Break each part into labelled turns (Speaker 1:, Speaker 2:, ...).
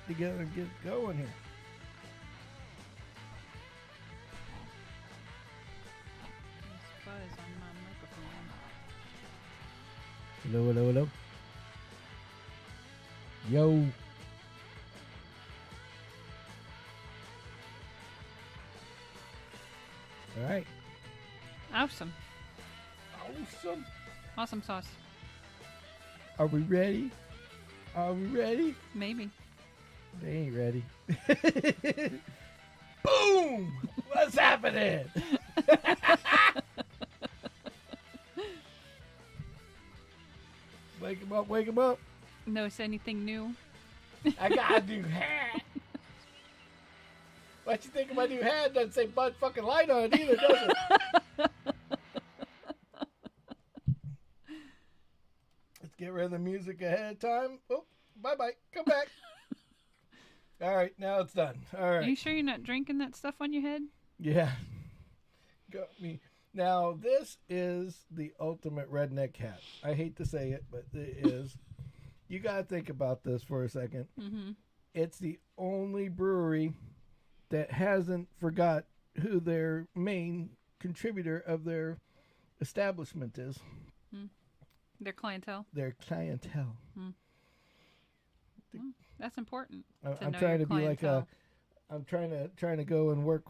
Speaker 1: together and get going here.
Speaker 2: There's fuzz on my microphone.
Speaker 1: Hello, hello, hello. Yo. All right.
Speaker 2: Awesome.
Speaker 1: Awesome.
Speaker 2: Awesome sauce.
Speaker 1: Are we ready? Are we ready?
Speaker 2: Maybe.
Speaker 1: They ain't ready. Boom! What's happening? Wake him up, wake him up.
Speaker 2: Notice anything new?
Speaker 1: I got a new hat. What you think of my new hat? Doesn't say Bud fucking Light on it either, does it? Let's get rid of the music ahead of time. Oh, bye-bye. Come back. All right, now it's done. All right.
Speaker 2: Are you sure you're not drinking that stuff on your head?
Speaker 1: Yeah. Got me. Now, this is the ultimate redneck hat. I hate to say it, but it is. You got to think about this for a second.
Speaker 2: Mm-hmm.
Speaker 1: It's the only brewery that hasn't forgot who their main contributor of their establishment is.
Speaker 2: Their clientele.
Speaker 1: Their clientele.
Speaker 2: Well, that's important.
Speaker 1: I'm trying to be like a. I'm trying to go and work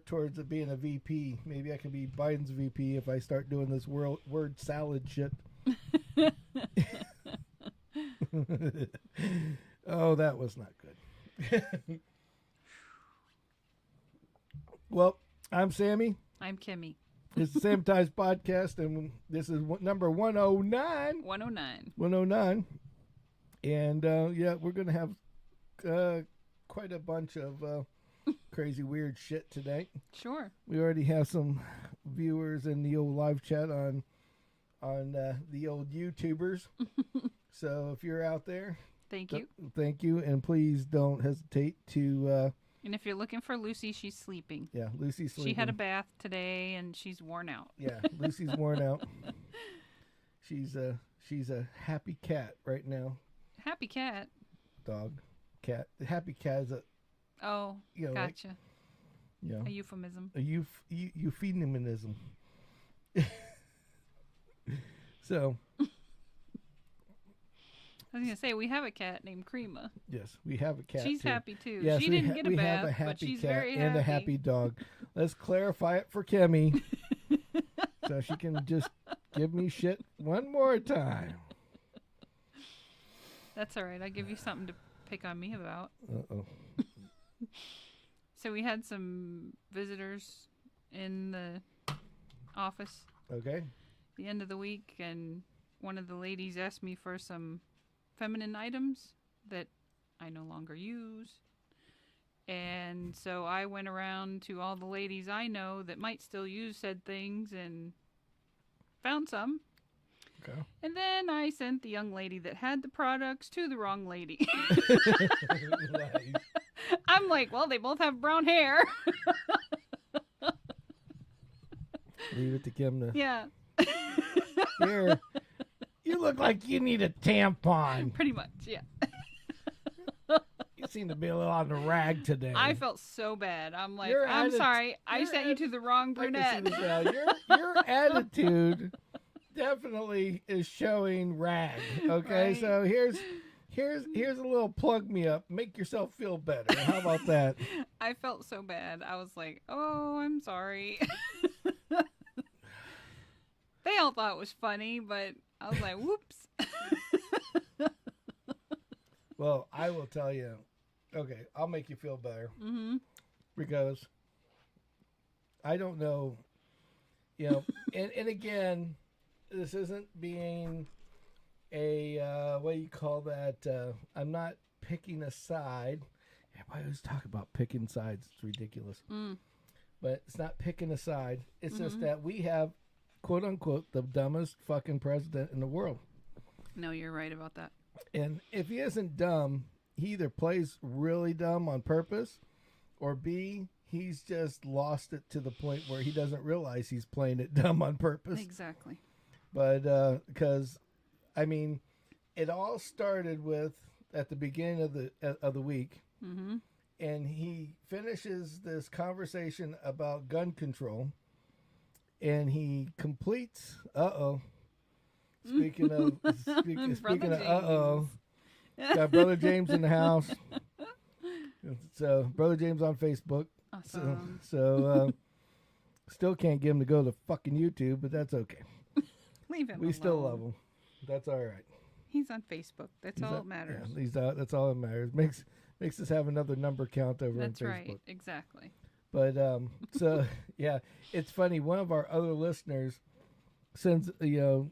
Speaker 1: towards it being a VP. Maybe I can be Biden's VP if I start doing this word salad shit. Oh, that was not good. Well, I'm Sammy.
Speaker 2: I'm Kimmy.
Speaker 1: It's the Sammitized podcast, and this is number 109.
Speaker 2: 109.
Speaker 1: 109. And, yeah, we're going to have quite a bunch of crazy, weird shit today.
Speaker 2: Sure.
Speaker 1: We already have some viewers in the old live chat on the old YouTubers. So if you're out there,
Speaker 2: Thank you.
Speaker 1: Thank you, and please don't hesitate to.
Speaker 2: And if you're looking for Lucy, she's sleeping.
Speaker 1: Yeah, Lucy's sleeping.
Speaker 2: She had a bath today, and she's worn out.
Speaker 1: Yeah, Lucy's worn out. She's a happy cat right now.
Speaker 2: Happy cat.
Speaker 1: Dog, cat. The happy cat is a.
Speaker 2: Oh,
Speaker 1: You know,
Speaker 2: gotcha.
Speaker 1: Like,
Speaker 2: A euphemism.
Speaker 1: a euphemism. So.
Speaker 2: I was going to say, we have a cat named Crema.
Speaker 1: Yes, we have a cat.
Speaker 2: She's
Speaker 1: too.
Speaker 2: happy, too.
Speaker 1: Yes,
Speaker 2: she didn't get a
Speaker 1: we
Speaker 2: bath,
Speaker 1: have a happy
Speaker 2: but she's
Speaker 1: cat
Speaker 2: very happy.
Speaker 1: and a happy dog. Let's clarify it for Kimmy, so she can just give me shit one more time.
Speaker 2: That's all right. I'll give you something to pick on me about.
Speaker 1: Uh-oh.
Speaker 2: So we had some visitors in the office
Speaker 1: Okay.
Speaker 2: the end of the week, and one of the ladies asked me for some feminine items that I no longer use. And so I went around to all the ladies I know that might still use said things and found some.
Speaker 1: Okay.
Speaker 2: And then I sent the young lady that had the products to the wrong lady.
Speaker 1: Nice.
Speaker 2: I'm like, well, they both have brown hair.
Speaker 1: Leave it to Kim to.
Speaker 2: Yeah,
Speaker 1: Here, you look like you need a tampon.
Speaker 2: pretty much, yeah.
Speaker 1: You seem to be a little on the rag today.
Speaker 2: I felt so bad. I'm like,
Speaker 1: Your
Speaker 2: I'm
Speaker 1: atti-
Speaker 2: sorry. I
Speaker 1: your
Speaker 2: sent you to the wrong
Speaker 1: I can
Speaker 2: brunette.
Speaker 1: see this now. Your attitude definitely is showing rag. Okay,
Speaker 2: Right.
Speaker 1: so here's a little plug me up. Make yourself feel better. How about that?
Speaker 2: I felt so bad. I was like, oh, I'm sorry. They all thought it was funny, but I was like, whoops.
Speaker 1: Well, I will tell you. Okay, I'll make you feel better.
Speaker 2: Mm-hmm.
Speaker 1: Because I don't know, and again, this isn't being a, what do you call that? I'm not picking a side. Everybody always talk about picking sides. It's ridiculous. But it's not picking a side. It's just that we have, quote unquote, the dumbest fucking president in the world.
Speaker 2: No, you're right about that.
Speaker 1: And if he isn't dumb, he either plays really dumb on purpose, or B, he's just lost it to the point where he doesn't realize he's playing it dumb on purpose.
Speaker 2: Exactly.
Speaker 1: But because, I mean, it all started with, at the beginning of the week,
Speaker 2: Mm-hmm.
Speaker 1: and he finishes this conversation about gun control, and he completes. Speaking of speaking of got Brother James in the house. So Brother James on Facebook.
Speaker 2: Awesome.
Speaker 1: So still can't get him to go to fucking YouTube, but that's okay.
Speaker 2: Leave him
Speaker 1: We
Speaker 2: alone.
Speaker 1: still love him. That's all right.
Speaker 2: He's on Facebook. That's all that matters.
Speaker 1: Yeah, he's out. That's all that matters. Makes us have another number count over on Facebook.
Speaker 2: That's right. Exactly.
Speaker 1: But so yeah, it's funny. One of our other listeners sends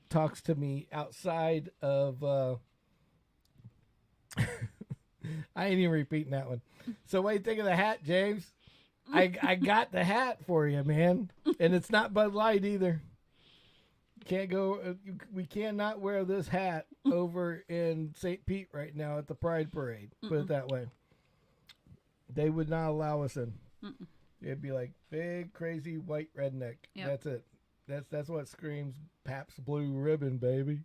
Speaker 1: talks to me outside of. I ain't even repeating that one. So what do you think of the hat, James? I got the hat for you, man, and it's not Bud Light either. Can't go. We cannot wear this hat over in St. Pete right now at the Pride Parade. Put it that way. They would not allow us in. It'd be like big, crazy white redneck. Yep. That's it. That's what screams Pabst Blue Ribbon, baby.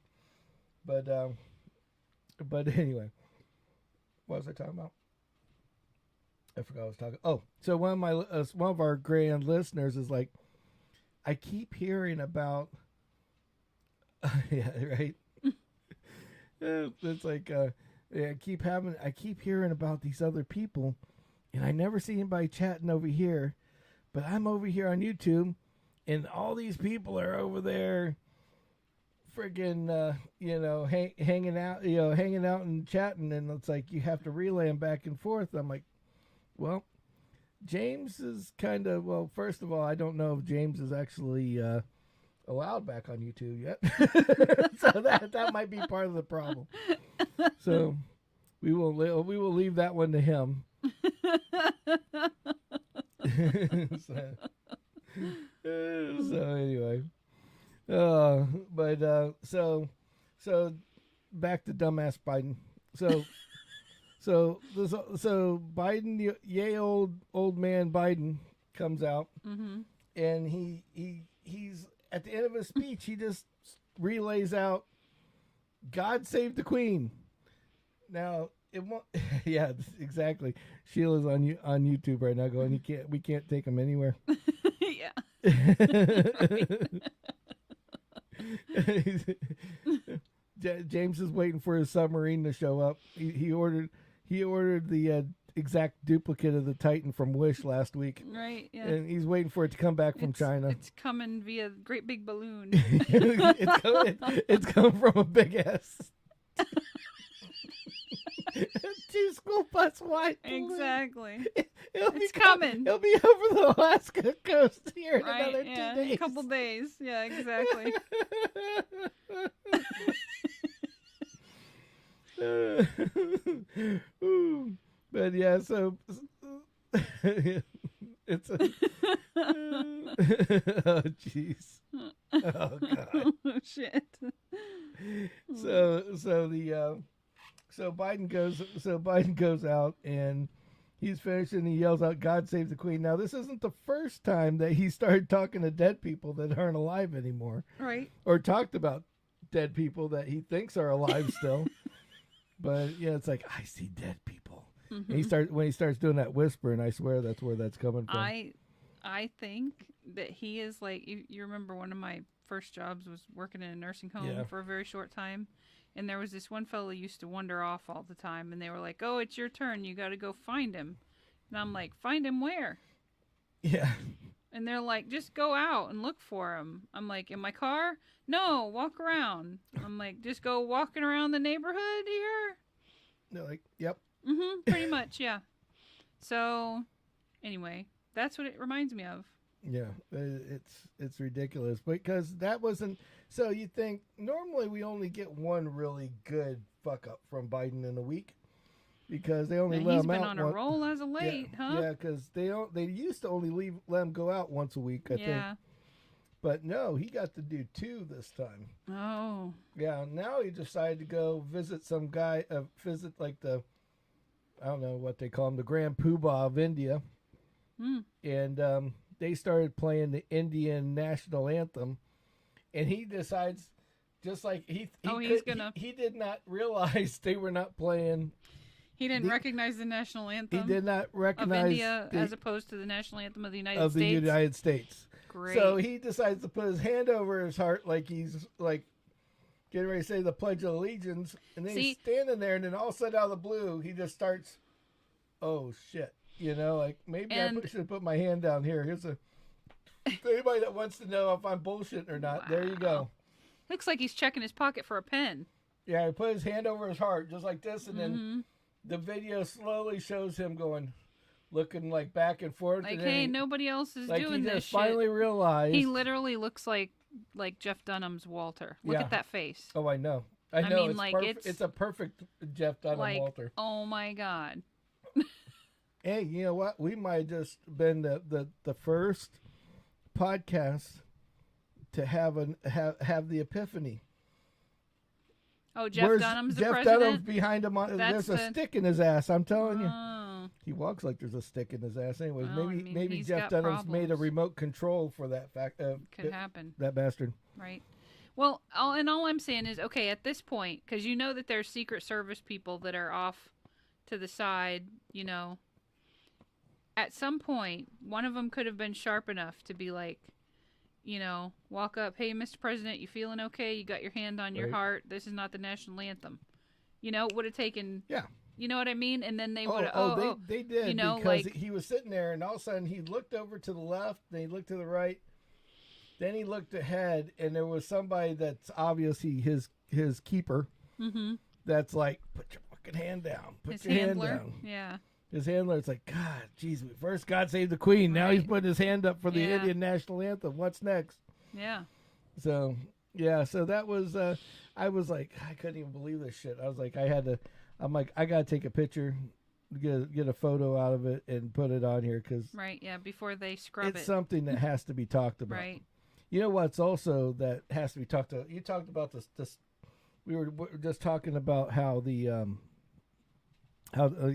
Speaker 1: But anyway, what was I talking about? I forgot what I was talking. Oh, so one of our grand listeners is like, I keep hearing about. Yeah, right. It's like I keep hearing about these other people, and I never see anybody chatting over here, but I'm over here on YouTube, and all these people are over there, friggin' hanging out and chatting, and it's like you have to relay them back and forth. I'm like, well, James is kind of First of all, I don't know if James is actually allowed back on YouTube yet. So that might be part of the problem. So we will leave that one to him. So anyway, so back to dumbass Biden. So Biden, yay old man Biden comes out, and he's at the end of his speech, he just relays out, "God save the Queen." Now it won't. Yeah, exactly. Sheila's on YouTube right now, going, we can't take him anywhere.
Speaker 2: Yeah.
Speaker 1: James is waiting for his submarine to show up. He ordered the exact duplicate of the Titan from Wish last week.
Speaker 2: Right, yeah.
Speaker 1: And he's waiting for it to come back from China.
Speaker 2: It's coming via great big balloon.
Speaker 1: it's coming from a big ass 2 school bus wide balloon.
Speaker 2: Exactly.
Speaker 1: It's
Speaker 2: coming.
Speaker 1: It'll be over the Alaska coast here in
Speaker 2: right,
Speaker 1: another 2 days.
Speaker 2: A couple days. Yeah, exactly.
Speaker 1: But yeah, so it's a oh jeez, oh god,
Speaker 2: oh shit.
Speaker 1: So Biden goes out and he's finished and he yells out, "God save the Queen." Now this isn't the first time that he started talking to dead people that aren't alive anymore,
Speaker 2: right?
Speaker 1: Or talked about dead people that he thinks are alive still. But yeah, it's like, I see dead people. Mm-hmm. And when he starts doing that whisper, and I swear that's where that's coming from.
Speaker 2: I think that he is like, you remember one of my first jobs was working in a nursing home for a very short time, and there was this one fellow used to wander off all the time, and they were like, "Oh, it's your turn. You got to go find him." And I'm like, "Find him where?" Yeah. And they're like, "Just go out and look for him." I'm like, "In my car?" "No, walk around." I'm like, "Just go walking around the neighborhood here?"
Speaker 1: They're like, "Yep."
Speaker 2: Pretty much, yeah. So, anyway, that's what it reminds me of.
Speaker 1: Yeah, it's ridiculous because that wasn't. So you think normally we only get one really good fuck up from Biden in a week because they only let him out. He's been
Speaker 2: on a roll as of late, huh?
Speaker 1: Yeah, because they used to only let him go out once a week, I think. But no, he got to do 2 this time.
Speaker 2: Oh.
Speaker 1: Yeah, now he decided to go visit some guy, visit like the, I don't know what they call him, the Grand Poobah of India. And they started playing the Indian national anthem. And he decides Just like he did not realize they were not playing.
Speaker 2: He didn't recognize the national anthem.
Speaker 1: He did not recognize
Speaker 2: of India as opposed to the national anthem of the United States.
Speaker 1: Of the United States.
Speaker 2: Great.
Speaker 1: So he decides to put his hand over his heart like he's like getting ready to say the Pledge of Allegiance, and then he's standing there, and then all of a sudden out of the blue, he just starts, oh shit, like maybe I should have put my hand down here. Here's anybody that wants to know if I'm bullshitting or not. Wow. There you go.
Speaker 2: Looks like he's checking his pocket for a pen.
Speaker 1: Yeah, he put his hand over his heart just like this, and then the video slowly shows him looking like back and forth.
Speaker 2: Like,
Speaker 1: and
Speaker 2: hey, nobody else is doing this shit.
Speaker 1: Finally realized.
Speaker 2: He literally looks like Jeff Dunham's Walter. Look at that face.
Speaker 1: Oh, I know. I know. Mean, it's a perfect Jeff Dunham Walter.
Speaker 2: Oh my God.
Speaker 1: Hey, you know what? We might have just been the first podcast to have the epiphany.
Speaker 2: Oh, Jeff Dunham's the president?
Speaker 1: Jeff Dunham's behind him. There's a stick in his ass. I'm telling you. He walks like there's a stick in his ass. Anyways, maybe Jeff Dunham's made a remote control for that fact.
Speaker 2: Could happen.
Speaker 1: That bastard.
Speaker 2: Right. Well, all I'm saying is, okay, at this point, because you know that there's Secret Service people that are off to the side, at some point, one of them could have been sharp enough to be like, walk up, hey, Mr. President, you feeling okay? You got your hand on your heart. This is not the national anthem. Would have taken...
Speaker 1: Yeah.
Speaker 2: You know what I mean? And then they would have...
Speaker 1: They did, because he was sitting there, and all of a sudden he looked over to the left, then he looked to the right, then he looked ahead, and there was somebody that's obviously his keeper that's like, put your fucking hand down. Put your hand down.
Speaker 2: Yeah.
Speaker 1: His handler's like, God, geez, first God save the Queen. Now he's putting his hand up for the Indian national anthem. What's next?
Speaker 2: Yeah.
Speaker 1: So that was, I was like, I couldn't even believe this shit. I was like, I'm like, I got to take a picture, get a photo out of it and put it on here.
Speaker 2: Right, yeah, before they scrub it.
Speaker 1: It's something that has to be talked about.
Speaker 2: Right.
Speaker 1: You know what's also that has to be talked about? You talked about this we were just talking about how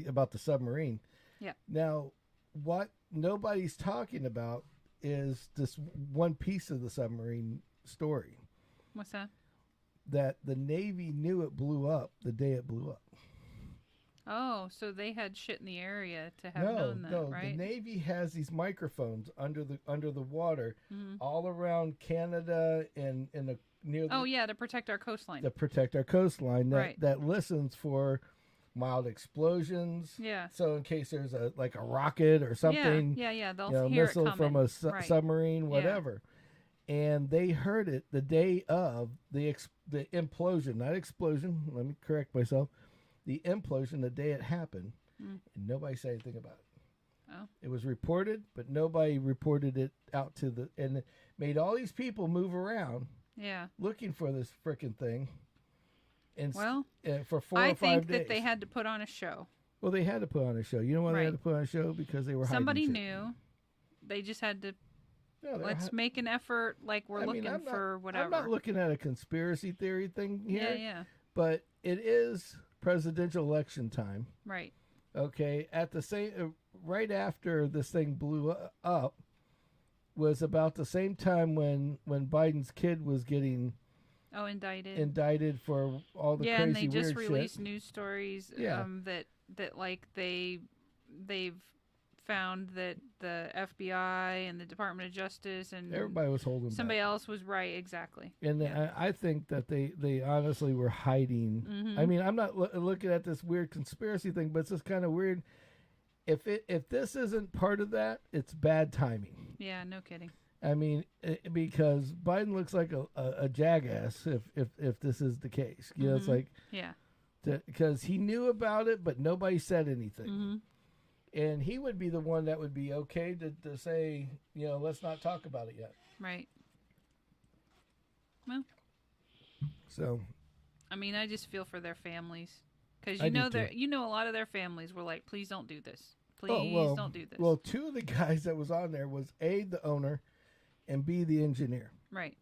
Speaker 1: about the submarine.
Speaker 2: Yeah.
Speaker 1: Now, what nobody's talking about is this one piece of the submarine story.
Speaker 2: What's that?
Speaker 1: That the Navy knew it blew up the day it blew up.
Speaker 2: Oh, so they had shit in the area to have known that, right?
Speaker 1: The Navy has these microphones under the water all around Canada and near.
Speaker 2: To protect our coastline.
Speaker 1: To protect our coastline, that listens for mild explosions.
Speaker 2: Yeah.
Speaker 1: So in case there's a rocket or something.
Speaker 2: Yeah. They'll hear
Speaker 1: missile
Speaker 2: it coming.
Speaker 1: from a submarine, whatever. Yeah. And they heard it the day of the implosion, not explosion. Let me correct myself. The implosion the day it happened, and nobody said anything about it. Oh. It was reported, but nobody reported it out and it made all these people move around.
Speaker 2: Yeah. Looking
Speaker 1: for this frickin' thing. And for 4 or 5 days.
Speaker 2: I think that they had to put on a show.
Speaker 1: Well, they had to put on a show. You know why they had to put on a show? Because they were hiding
Speaker 2: Somebody
Speaker 1: shit.
Speaker 2: Knew. They just had to. Let's make an effort, like we're looking for whatever.
Speaker 1: I'm not looking at a conspiracy theory thing here.
Speaker 2: Yeah.
Speaker 1: But it is presidential election time.
Speaker 2: Right.
Speaker 1: Okay. At the same, right after this thing blew up, was about the same time when Biden's kid was getting.
Speaker 2: Oh, indicted.
Speaker 1: Indicted for all the crazy
Speaker 2: and they
Speaker 1: weird
Speaker 2: just released
Speaker 1: shit.
Speaker 2: News stories. That like they've found that the FBI and the Department of Justice and
Speaker 1: everybody was holding
Speaker 2: somebody
Speaker 1: back.
Speaker 2: else was right, exactly.
Speaker 1: And I think that they honestly were hiding.
Speaker 2: Mm-hmm.
Speaker 1: I mean, I'm not looking at this weird conspiracy thing, but it's just kind of weird. If this isn't part of that, it's bad timing.
Speaker 2: Yeah, no kidding.
Speaker 1: I mean, because Biden looks like a jackass if this is the case. You know, it's like because he knew about it, but nobody said anything.
Speaker 2: Mm-hmm.
Speaker 1: And he would be the one that would be okay to say, let's not talk about it yet.
Speaker 2: Right. Well.
Speaker 1: So.
Speaker 2: I mean, I just feel for their families. Because a lot of their families were like, please don't do this. Please don't do this.
Speaker 1: Well, 2 of the guys that was on there was A, the owner, and B, the engineer.
Speaker 2: Right.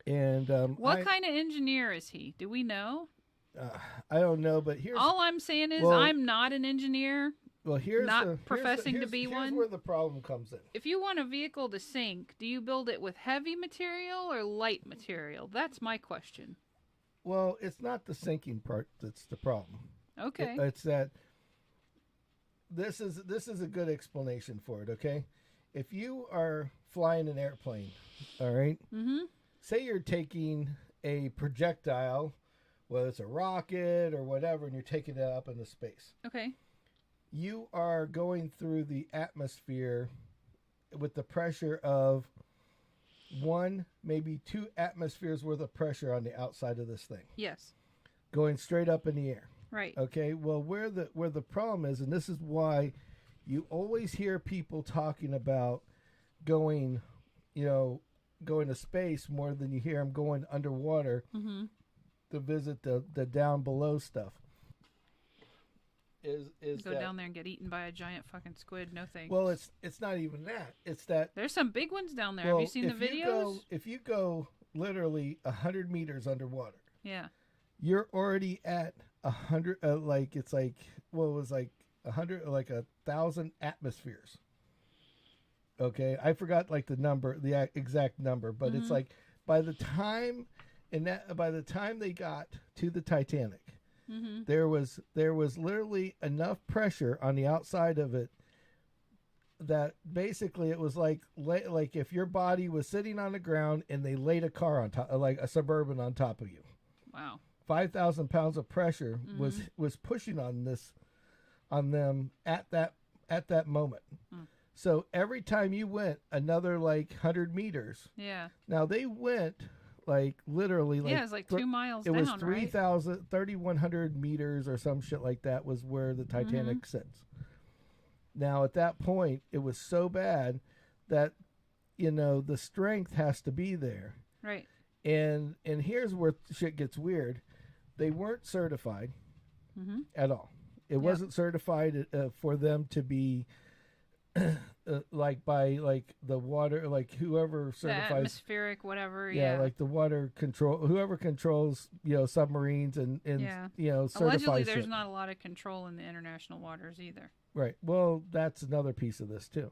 Speaker 1: And
Speaker 2: what kind of engineer is he? Do we know?
Speaker 1: I don't know, but
Speaker 2: all I'm saying is I'm not an engineer.
Speaker 1: Well, here's
Speaker 2: professing to be one.
Speaker 1: Here's where the problem comes in.
Speaker 2: If you want a vehicle to sink, do you build it with heavy material or light material? That's my question.
Speaker 1: Well, it's not the sinking part that's the problem.
Speaker 2: Okay.
Speaker 1: It's that this is a good explanation for it. Okay, if you are flying an airplane, all right, say you're taking a projectile, whether it's a rocket or whatever, and you're taking it up into space.
Speaker 2: Okay.
Speaker 1: You are going through the atmosphere with the pressure of one, maybe 2 atmospheres worth of pressure on the outside of this thing.
Speaker 2: Yes.
Speaker 1: Going straight up in the air.
Speaker 2: Right.
Speaker 1: Okay. Well, where the problem is, and this is why you always hear people talking about going to space more than you hear them going underwater to visit the down below stuff. Is
Speaker 2: go down there and get eaten by a giant fucking squid? No thanks.
Speaker 1: Well, it's not even that. It's that
Speaker 2: there's some big ones down there.
Speaker 1: Well,
Speaker 2: Have you seen the videos?
Speaker 1: If you go literally 100 meters underwater,
Speaker 2: yeah,
Speaker 1: you're already at 100. It's like 100, like 1,000 atmospheres. Okay, I forgot like the exact number, but it's like by the time they got to the Titanic. There was literally enough pressure on the outside of it that basically it was like if your body was sitting on the ground and they laid a car on top, like a Suburban on top of you.
Speaker 2: Wow. 5,000
Speaker 1: pounds of pressure was pushing on them at that moment. So every time you went another like 100 meters.
Speaker 2: Yeah.
Speaker 1: Now they went like literally like
Speaker 2: it's like 2 miles
Speaker 1: it
Speaker 2: down,
Speaker 1: was
Speaker 2: right?
Speaker 1: 3,100 meters or some shit like that was where the Titanic sits. Now at that point it was so bad that the strength has to be there.
Speaker 2: Right.
Speaker 1: And here's where shit gets weird. They weren't certified at all. It wasn't certified for them to be by the water, like whoever certifies
Speaker 2: the atmospheric whatever.
Speaker 1: Like the water control, whoever controls submarines and certifies
Speaker 2: allegedly there's
Speaker 1: shit.
Speaker 2: not a lot of control in the international waters either.
Speaker 1: Right. Well, that's another piece of this too.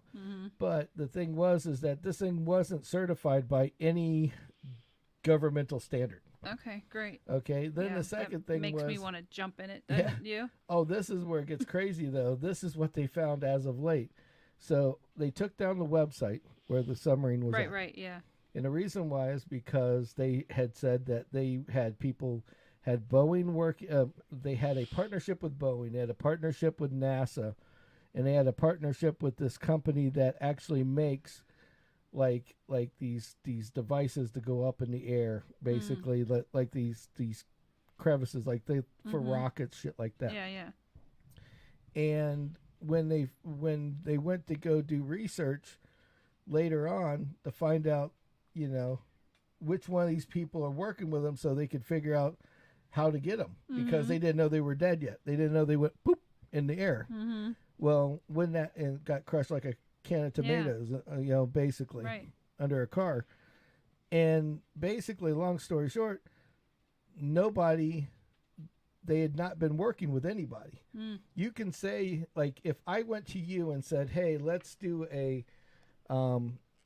Speaker 1: But the thing is that this thing wasn't certified by any governmental standard.
Speaker 2: Okay, great.
Speaker 1: Okay, then the second thing
Speaker 2: makes me want to jump in it, doesn't you?
Speaker 1: Oh, this is where it gets crazy though. This is what they found as of late. So they took down the website where the submarine was at.
Speaker 2: Right, yeah.
Speaker 1: And the reason why is because they had said that they had Boeing work. They had a partnership with Boeing. They had a partnership with NASA, and they had a partnership with this company that actually makes like these devices to go up in the air, basically like these crevices, like for rockets, shit like that.
Speaker 2: Yeah.
Speaker 1: And when they went to go do research later on to find out, which one of these people are working with them, so they could figure out how to get them, because they didn't know they were dead yet. They didn't know they went poop in the air. Well, when that and got crushed like a can of tomatoes, basically under a car. And basically, long story short, they had not been working with anybody. You can say, like, if I went to you and said, hey, let's do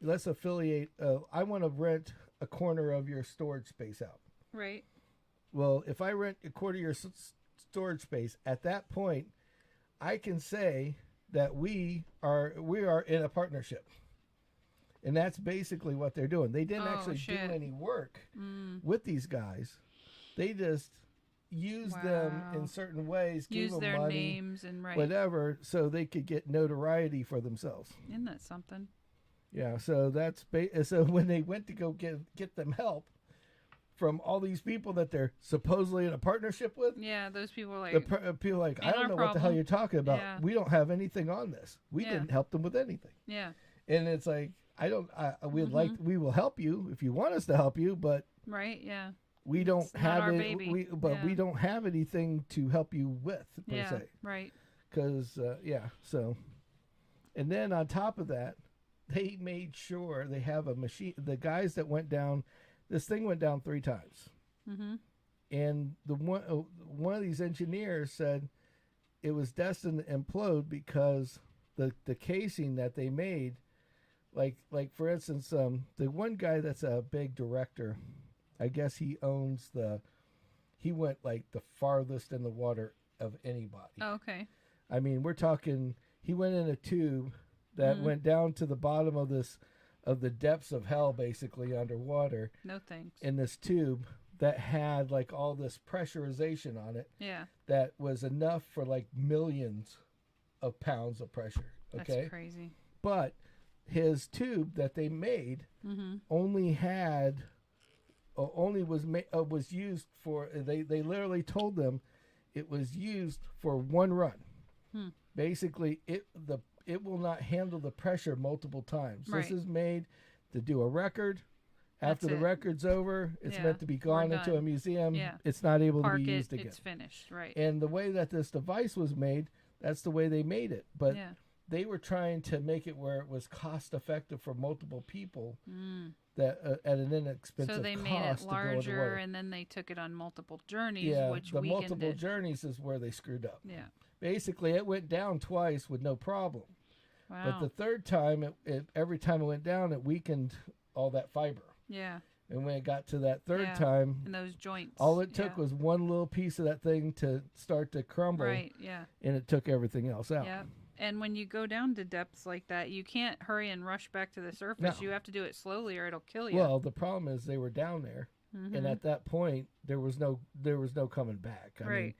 Speaker 1: let's affiliate, I want to rent a corner of your storage space out.
Speaker 2: Right.
Speaker 1: Well, if I rent a quarter of your storage space, at that point, I can say that we are in a partnership. And that's basically what they're doing. They didn't actually do any work with these guys. They just use them in certain ways, give them
Speaker 2: their
Speaker 1: money,
Speaker 2: names and
Speaker 1: whatever, so they could get notoriety for themselves.
Speaker 2: Isn't that something?
Speaker 1: Yeah, so that's so when they went to go get them help from all these people that they're supposedly in a partnership with.
Speaker 2: Yeah, those people are like
Speaker 1: people like, I don't know what the hell you're talking about. Yeah. We don't have anything on this. We didn't help them with anything.
Speaker 2: Yeah.
Speaker 1: And it's like, we will help you if you want us to help you, but
Speaker 2: right, yeah.
Speaker 1: We don't have it, we don't have anything to help you with per se.
Speaker 2: Right.
Speaker 1: Because so, and then on top of that, they made sure they have a machine. The guys that went down, this thing went down 3 times, and the one of these engineers said it was destined to implode because the casing that they made, like for instance, the one guy that's a big director. I guess he owns the he went like the farthest in the water of anybody.
Speaker 2: Oh, okay.
Speaker 1: I mean, we're talking, he went in a tube that went down to the bottom of the depths of hell, basically underwater.
Speaker 2: No thanks.
Speaker 1: In this tube that had like all this pressurization on it.
Speaker 2: Yeah.
Speaker 1: That was enough for like millions of pounds of pressure. Okay.
Speaker 2: That's crazy.
Speaker 1: But his tube that they made only had, was used for, they literally told them it was used for one run. Basically, it will not handle the pressure multiple times.
Speaker 2: Right.
Speaker 1: This is made to do a record. After the record's over, it's meant to be gone into a museum. Yeah. It's not able to be used again.
Speaker 2: It's finished, right.
Speaker 1: And the way that this device was made, that's the way they made it. But they were trying to make it where it was cost effective for multiple people that at an inexpensive cost.
Speaker 2: So they made it larger, and then they took it on multiple journeys, which
Speaker 1: the multiple journeys is where they screwed up.
Speaker 2: Yeah.
Speaker 1: Basically, it went down twice with no problem.
Speaker 2: Wow.
Speaker 1: But the third time, every time it went down, it weakened all that fiber.
Speaker 2: Yeah.
Speaker 1: And when it got to that third time,
Speaker 2: and those joints,
Speaker 1: all it took was one little piece of that thing to start to crumble.
Speaker 2: Right, yeah.
Speaker 1: And it took everything else out.
Speaker 2: Yeah. And when you go down to depths like that, you can't hurry and rush back to the surface. No. You have to do it slowly or it'll kill you.
Speaker 1: Well, the problem is they were down there. And at that point, there was no coming back. I mean,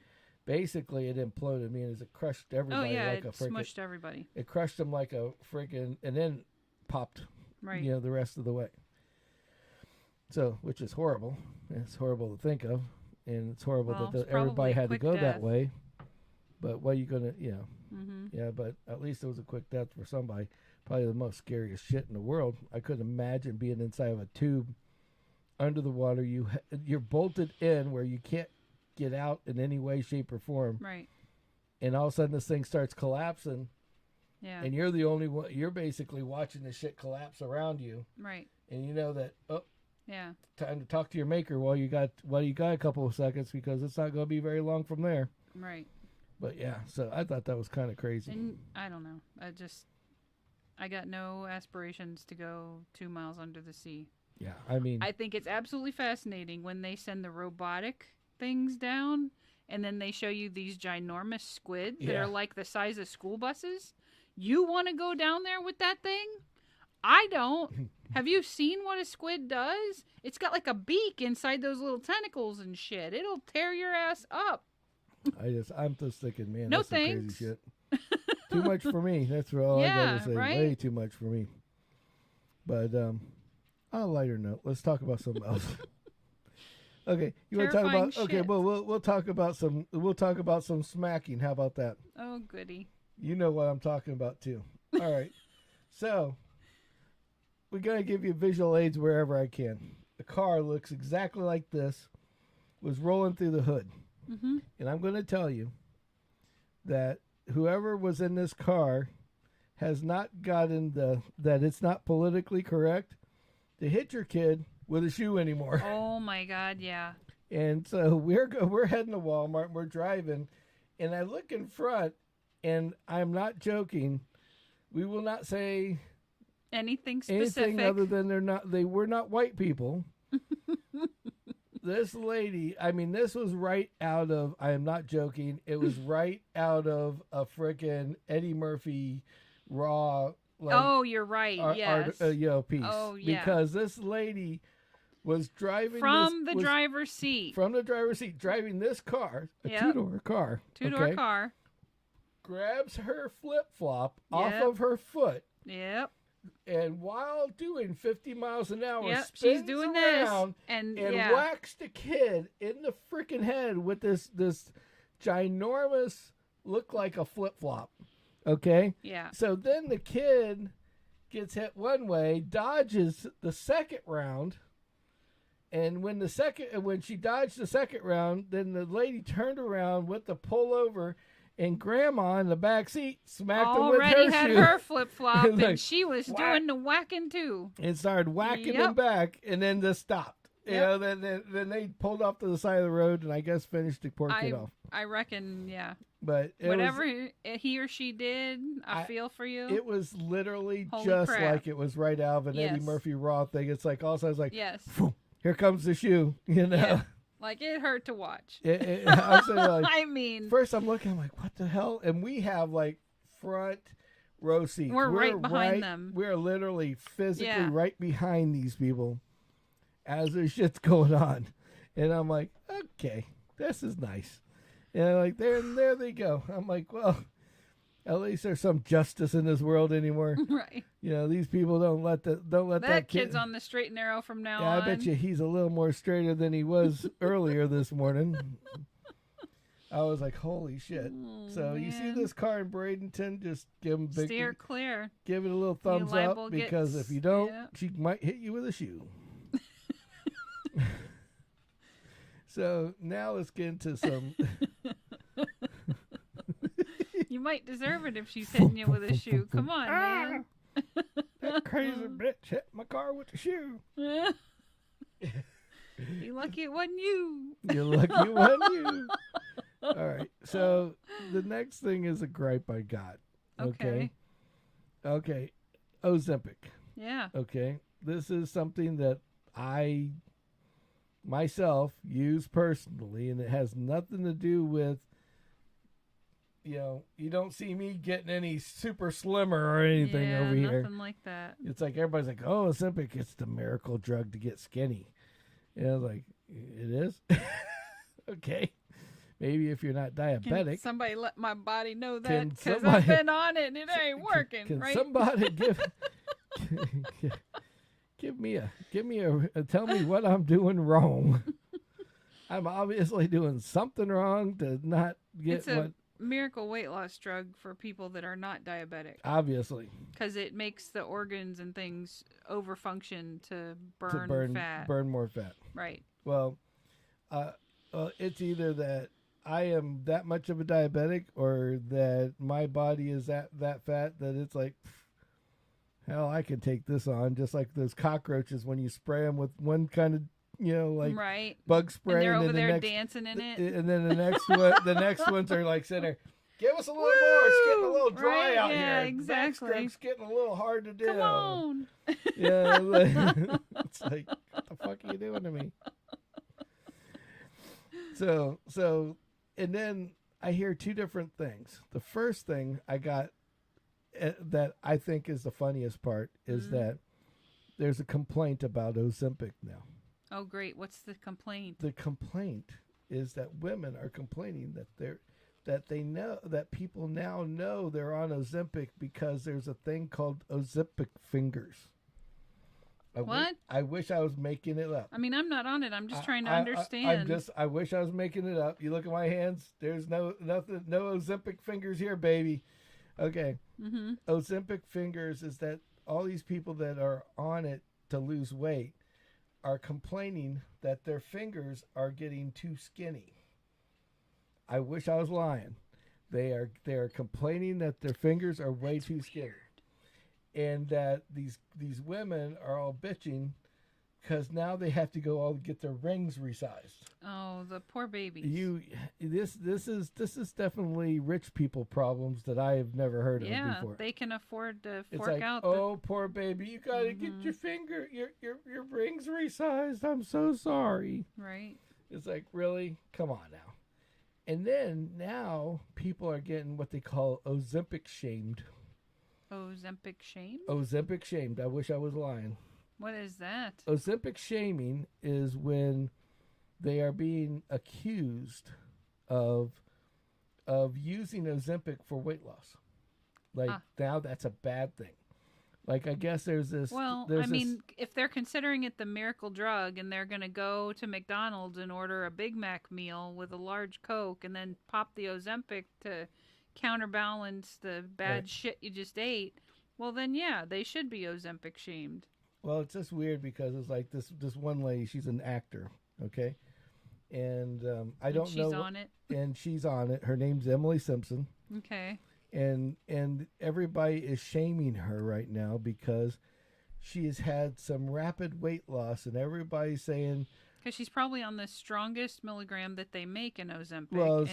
Speaker 1: basically, it imploded. I mean, it crushed everybody.
Speaker 2: Oh, yeah,
Speaker 1: like
Speaker 2: it smushed everybody.
Speaker 1: It crushed them like a freaking, and then popped, the rest of the way. So, which is horrible. It's horrible to think of. And it's horrible that everybody had to go that way. But what are you going to, Yeah, but at least it was a quick death for somebody. Probably the most scariest shit in the world. I couldn't imagine being inside of a tube under the water. You're bolted in where you can't get out in any way, shape, or form.
Speaker 2: Right.
Speaker 1: And all of a sudden this thing starts collapsing.
Speaker 2: Yeah.
Speaker 1: And you're the only one. You're basically watching the shit collapse around you.
Speaker 2: Right.
Speaker 1: And you know that,
Speaker 2: yeah,
Speaker 1: time to talk to your maker while you got a couple of seconds, because it's not going to be very long from there.
Speaker 2: Right.
Speaker 1: But yeah, so I thought that was kind of crazy.
Speaker 2: And I don't know. I got no aspirations to go 2 miles under the sea.
Speaker 1: Yeah, I mean,
Speaker 2: I think it's absolutely fascinating when they send the robotic things down and then they show you these ginormous squid that are like the size of school buses. You want to go down there with that thing? I don't. Have you seen what a squid does? It's got like a beak inside those little tentacles and shit. It'll tear your ass up.
Speaker 1: I'm just thinking, man,
Speaker 2: no
Speaker 1: that's some
Speaker 2: thanks.
Speaker 1: crazy shit. Too much for me. That's all I gotta say.
Speaker 2: Right?
Speaker 1: Way too much for me. But on a lighter note, let's talk about something else. Okay, you want to talk about?
Speaker 2: Shit.
Speaker 1: Okay, well, we'll talk about some. We'll talk about some smacking. How about that?
Speaker 2: Oh, goody.
Speaker 1: You know what I'm talking about too. All right, so we gotta give you visual aids wherever I can. The car looks exactly like this. Was rolling through the hood.
Speaker 2: Mm-hmm.
Speaker 1: And I'm going to tell you that whoever was in this car has not gotten that it's not politically correct to hit your kid with a shoe anymore.
Speaker 2: Oh my God, yeah.
Speaker 1: And so we're heading to Walmart. And we're driving, and I look in front, and I'm not joking. We will not say
Speaker 2: anything specific
Speaker 1: other than they were not white people. This lady, I mean, this was right out of, I am not joking, it was right out of a frickin' Eddie Murphy Raw. Like,
Speaker 2: oh, you're right, yes.
Speaker 1: Piece.
Speaker 2: Oh, yeah.
Speaker 1: Because this lady was driving
Speaker 2: from the driver's seat.
Speaker 1: From the driver's seat, driving this car, a two-door car.
Speaker 2: Two-door car.
Speaker 1: Grabs her flip-flop off of her foot.
Speaker 2: Yep.
Speaker 1: And while doing 50 miles an hour, spins
Speaker 2: she's doing
Speaker 1: around
Speaker 2: this and
Speaker 1: whacks the kid in the freaking head with this ginormous, look like a flip-flop. Okay?
Speaker 2: Yeah.
Speaker 1: So then the kid gets hit one way, dodges the second round, and when she dodged the second round, then the lady turned around with the pullover, and Grandma in the back seat smacked him with her shoe.
Speaker 2: Already had her flip-flop,
Speaker 1: like,
Speaker 2: and she was doing the whacking too.
Speaker 1: And started whacking him back, and then just stopped. You know, then they pulled off to the side of the road, and I guess finished the poor kid off.
Speaker 2: I reckon, yeah.
Speaker 1: But
Speaker 2: whatever he or she did, I feel for you.
Speaker 1: It was literally
Speaker 2: Holy
Speaker 1: just
Speaker 2: crap.
Speaker 1: like it was right out of an Eddie Murphy Raw thing. It's like, all of a sudden, it's like,
Speaker 2: yes.
Speaker 1: Here comes the shoe, you know?
Speaker 2: Yeah. Like, it hurt to watch.
Speaker 1: I was saying, like,
Speaker 2: I mean,
Speaker 1: first I'm looking, I'm like, what the hell? And we have like front row seats.
Speaker 2: we're right behind them.
Speaker 1: We're literally physically
Speaker 2: Yeah.
Speaker 1: right behind these people as their shit's going on. And I'm like, okay, this is nice. And like, there they go. I'm like, well, at least there's some justice in this world anymore.
Speaker 2: Right.
Speaker 1: You know, these people don't let that
Speaker 2: kid's on the straight and narrow from now
Speaker 1: yeah,
Speaker 2: on.
Speaker 1: I bet you he's a little more straighter than he was earlier this morning. I was like, holy shit.
Speaker 2: Oh,
Speaker 1: so you see
Speaker 2: man.
Speaker 1: this car in Bradenton, just give him big,
Speaker 2: Steer clear.
Speaker 1: give it a little thumbs
Speaker 2: liable
Speaker 1: up,
Speaker 2: to get
Speaker 1: because if you don't,
Speaker 2: yeah.
Speaker 1: she might hit you with a shoe. So now let's get into some.
Speaker 2: You might deserve it if she's hitting you with a shoe. Come on, man.
Speaker 1: That crazy bitch hit my car with a shoe.
Speaker 2: You lucky it wasn't you.
Speaker 1: You're lucky it wasn't you. All right. So the next thing is a gripe I got. Okay. Ozempic.
Speaker 2: Yeah.
Speaker 1: Okay. This is something that I myself use personally, and it has nothing to do with, you know, you don't see me getting any super slimmer or anything
Speaker 2: yeah,
Speaker 1: over here.
Speaker 2: Nothing like that.
Speaker 1: It's like everybody's like, oh, Ozempic, it's the miracle drug to get skinny. And I was like, it is? Okay. Maybe if you're not diabetic.
Speaker 2: Can somebody let my body know that?
Speaker 1: Can
Speaker 2: Because
Speaker 1: somebody-
Speaker 2: I've been on it and it ain't working,
Speaker 1: Can
Speaker 2: right?
Speaker 1: somebody tell me what I'm doing wrong. I'm obviously doing something wrong to not get
Speaker 2: It's a
Speaker 1: what.
Speaker 2: miracle weight loss drug for people that are not diabetic.
Speaker 1: Obviously,
Speaker 2: Because it makes the organs and things overfunction to
Speaker 1: to
Speaker 2: burn fat.
Speaker 1: burn more fat.
Speaker 2: Right.
Speaker 1: Well, it's either that I am that much of a diabetic, or that my body is that fat that it's like, hell, I can take this on. Just like those cockroaches when you spray them with one kind of, like
Speaker 2: right.
Speaker 1: bug spray,
Speaker 2: And they're over
Speaker 1: then
Speaker 2: there
Speaker 1: the next,
Speaker 2: dancing in it.
Speaker 1: and then the next ones are like sitting there. Give us a little more. It's getting a little dry
Speaker 2: Right,
Speaker 1: out
Speaker 2: yeah,
Speaker 1: here.
Speaker 2: exactly.
Speaker 1: Backstrokes getting a little hard to do.
Speaker 2: Come on.
Speaker 1: Yeah, it's like, what the fuck are you doing to me? So, and then I hear two different things. The first thing I got that I think is the funniest part is that there's a complaint about Ozempic now.
Speaker 2: Oh, great. What's the complaint?
Speaker 1: The complaint is that women are complaining that they know that people now know they're on Ozempic because there's a thing called Ozempic fingers.
Speaker 2: What?
Speaker 1: I wish I was making it up.
Speaker 2: I mean, I'm not on it. I'm just trying to understand.
Speaker 1: I wish I was making it up. You look at my hands. There's no Ozempic fingers here, baby. Okay.
Speaker 2: Mm-hmm.
Speaker 1: Ozempic fingers is that all these people that are on it to lose weight are complaining that their fingers are getting too skinny. I wish I was lying. They are complaining that their fingers are way too skinny. And that these women are all bitching because now they have to go all get their rings resized.
Speaker 2: Oh, the poor babies.
Speaker 1: This is definitely rich people problems that I have never heard of
Speaker 2: yeah,
Speaker 1: before.
Speaker 2: they can afford to
Speaker 1: It's
Speaker 2: fork
Speaker 1: like,
Speaker 2: out.
Speaker 1: oh, poor baby, you gotta get your finger, your rings resized. I'm so sorry.
Speaker 2: Right.
Speaker 1: It's like, really? Come on now. And then now people are getting what they call Ozempic shamed.
Speaker 2: Ozempic shame?
Speaker 1: Ozempic shamed. I wish I was lying.
Speaker 2: What is that?
Speaker 1: Ozempic shaming is when they are being accused of using Ozempic for weight loss. Like now that's a bad thing. Like I guess there's this.
Speaker 2: Well, if they're considering it the miracle drug and they're going to go to McDonald's and order a Big Mac meal with a large Coke and then pop the Ozempic to counterbalance the bad shit you just ate, well then yeah, they should be Ozempic shamed.
Speaker 1: Well, it's just weird because it's like this one lady, she's an actor, okay? And I don't know.
Speaker 2: She's on it.
Speaker 1: And she's on it. Her name's Emily Simpson.
Speaker 2: Okay.
Speaker 1: And everybody is shaming her right now because she has had some rapid weight loss, and everybody's saying
Speaker 2: because she's probably on the strongest milligram that they make in Ozempic.
Speaker 1: Well,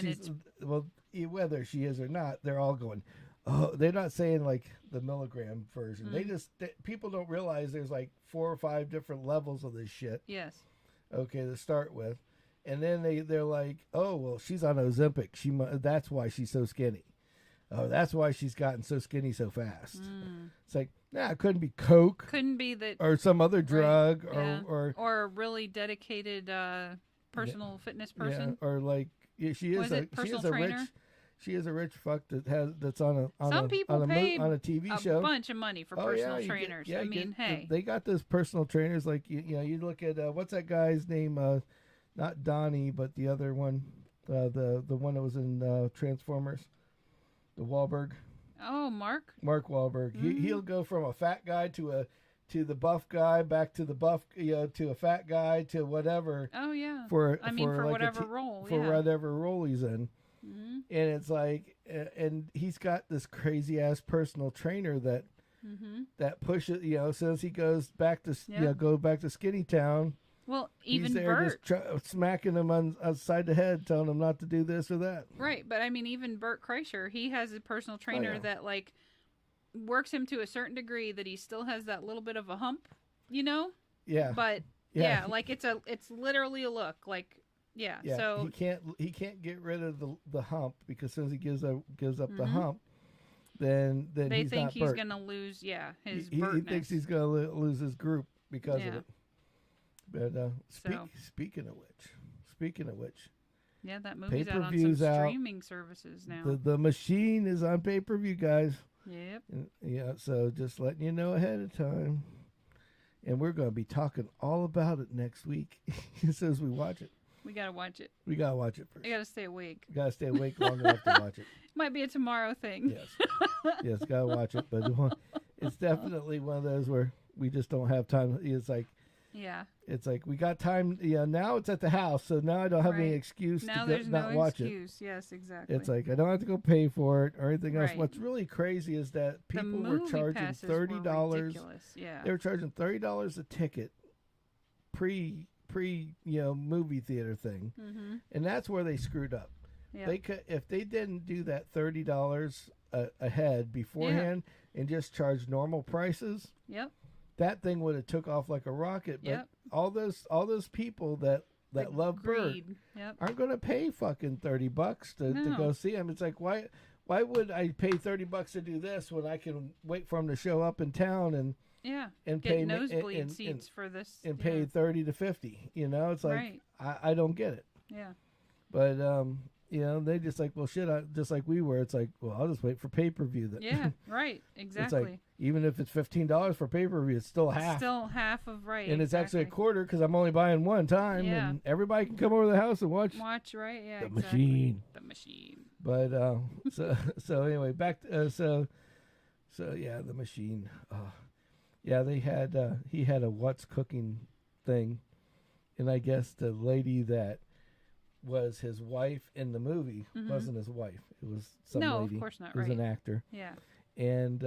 Speaker 2: and
Speaker 1: whether she is or not, they're all going. Oh, they're not saying like the milligram version. People don't realize there's like 4 or 5 different levels of this shit.
Speaker 2: Yes.
Speaker 1: Okay, to start with, And then they're like, oh well, she's on Ozempic. That's why she's so skinny. Oh, that's why she's gotten so skinny so fast. It's like, nah, it couldn't be Coke.
Speaker 2: Couldn't be that.
Speaker 1: Or some other drug,
Speaker 2: right.
Speaker 1: or
Speaker 2: a really dedicated personal fitness person.
Speaker 1: Yeah, or like she is a rich fuck that's on a TV show.
Speaker 2: A bunch of money for personal trainers. Hey,
Speaker 1: they got those personal trainers. Like you look at what's that guy's name? Not Donnie, but the other one, the one that was in Transformers, the Wahlberg.
Speaker 2: Oh, Mark
Speaker 1: Wahlberg. He'll go from a fat guy to the buff guy, back to the buff, to a fat guy, to whatever.
Speaker 2: Oh yeah.
Speaker 1: For
Speaker 2: whatever role.
Speaker 1: Whatever role he's in.
Speaker 2: Mm-hmm.
Speaker 1: And it's like, and he's got this crazy ass personal trainer that pushes, says he goes back to go back to Skinny Town.
Speaker 2: Well, even
Speaker 1: he's there
Speaker 2: Bert
Speaker 1: just smacking him outside the head, telling him not to do this or that.
Speaker 2: Right, but I mean, even Bert Kreischer, he has a personal trainer that like works him to a certain degree that he still has that little bit of a hump,
Speaker 1: Yeah.
Speaker 2: But like it's literally a look, like So
Speaker 1: he can't get rid of the hump, because since he gives up the hump, then
Speaker 2: they
Speaker 1: he's
Speaker 2: think
Speaker 1: not
Speaker 2: he's
Speaker 1: Bert.
Speaker 2: gonna lose he
Speaker 1: thinks he's gonna lose his group because of it. But speaking of which,
Speaker 2: yeah, that movie's out on some streaming services now.
Speaker 1: The Machine is on pay-per-view, guys.
Speaker 2: Yep.
Speaker 1: Yeah, so just letting you know ahead of time, and we're going to be talking all about it next week as soon as we watch it.
Speaker 2: We gotta watch it.
Speaker 1: We gotta watch it first.
Speaker 2: I gotta stay awake.
Speaker 1: Gotta stay awake long enough to watch it.
Speaker 2: Might be a tomorrow thing.
Speaker 1: Yes, gotta watch it, but it's definitely one of those where we just don't have time. It's like we got time. Now it's at the house, so now I don't have any excuse
Speaker 2: now
Speaker 1: to not watch it.
Speaker 2: Yes, exactly.
Speaker 1: It's like I don't have to go pay for it or anything else. What's really crazy is that people were charging $30.
Speaker 2: Yeah,
Speaker 1: they were charging $30 a ticket, pre movie theater thing, and that's where they screwed up.
Speaker 2: Yep.
Speaker 1: They could, if they didn't do that $30 a head beforehand and just charge normal prices.
Speaker 2: Yep.
Speaker 1: That thing would have took off like a rocket. But all those people that love Bert aren't going to pay fucking $30 to go see him. It's like, why would I pay $30 to do this when I can wait for him to show up in town and
Speaker 2: get
Speaker 1: pay
Speaker 2: nosebleed seats for this
Speaker 1: and pay $30 to $50? It's like I don't get it.
Speaker 2: Yeah.
Speaker 1: But they just like, well, shit, just like we were. It's like, well, I'll just wait for pay-per-view.
Speaker 2: Right, exactly.
Speaker 1: It's like, even if it's $15 for pay-per-view, it's still half.
Speaker 2: Still half of, right.
Speaker 1: And it's actually a quarter because I'm only buying one time.
Speaker 2: Yeah.
Speaker 1: And everybody can come over to the house and watch.
Speaker 2: Right, yeah,
Speaker 1: The Machine.
Speaker 2: The Machine.
Speaker 1: But, so anyway, back to, so yeah, The Machine. Yeah, they had, he had a what's cooking thing. And I guess the lady that was his wife in the movie wasn't his wife. It was some lady.
Speaker 2: No, of course not.
Speaker 1: It was an actor.
Speaker 2: Yeah.
Speaker 1: And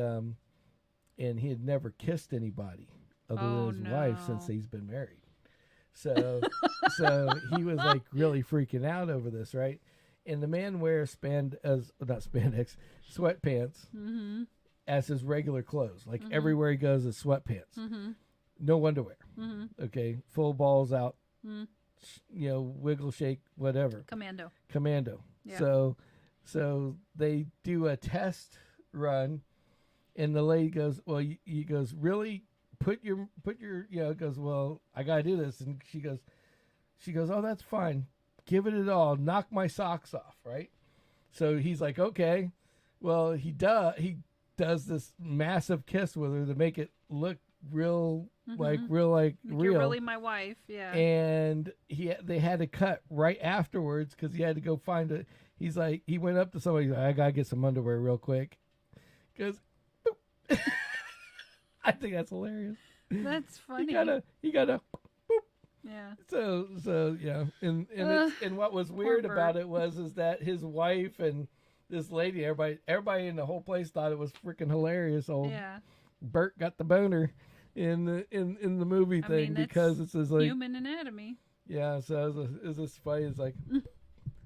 Speaker 1: he had never kissed anybody other than his wife since he's been married. So he was like really freaking out over this, right? And the man wears sweatpants as his regular clothes. Like everywhere he goes is sweatpants. No underwear. Okay, full balls out. Wiggle, shake, whatever.
Speaker 2: Commando.
Speaker 1: Yeah. So they do a test run, and the lady goes, well, he goes, really? Put your goes, well, I gotta do this. And she goes, oh, that's fine. Give it all. Knock my socks off, right? So he's like, okay. Well, he does this massive kiss with her to make it look real, like real.
Speaker 2: You're really my wife, yeah.
Speaker 1: And they had to cut right afterwards because he had to go find it. He's like, he went up to somebody. He's like, I gotta get some underwear real quick. Because I think that's hilarious.
Speaker 2: That's funny.
Speaker 1: He gotta. Boop.
Speaker 2: Yeah.
Speaker 1: So yeah, and what was weird about it is that his wife and this lady, everybody in the whole place thought it was freaking hilarious. Bert got the boner in the movie thing because it's like
Speaker 2: human anatomy.
Speaker 1: Yeah, so is this funny? It's like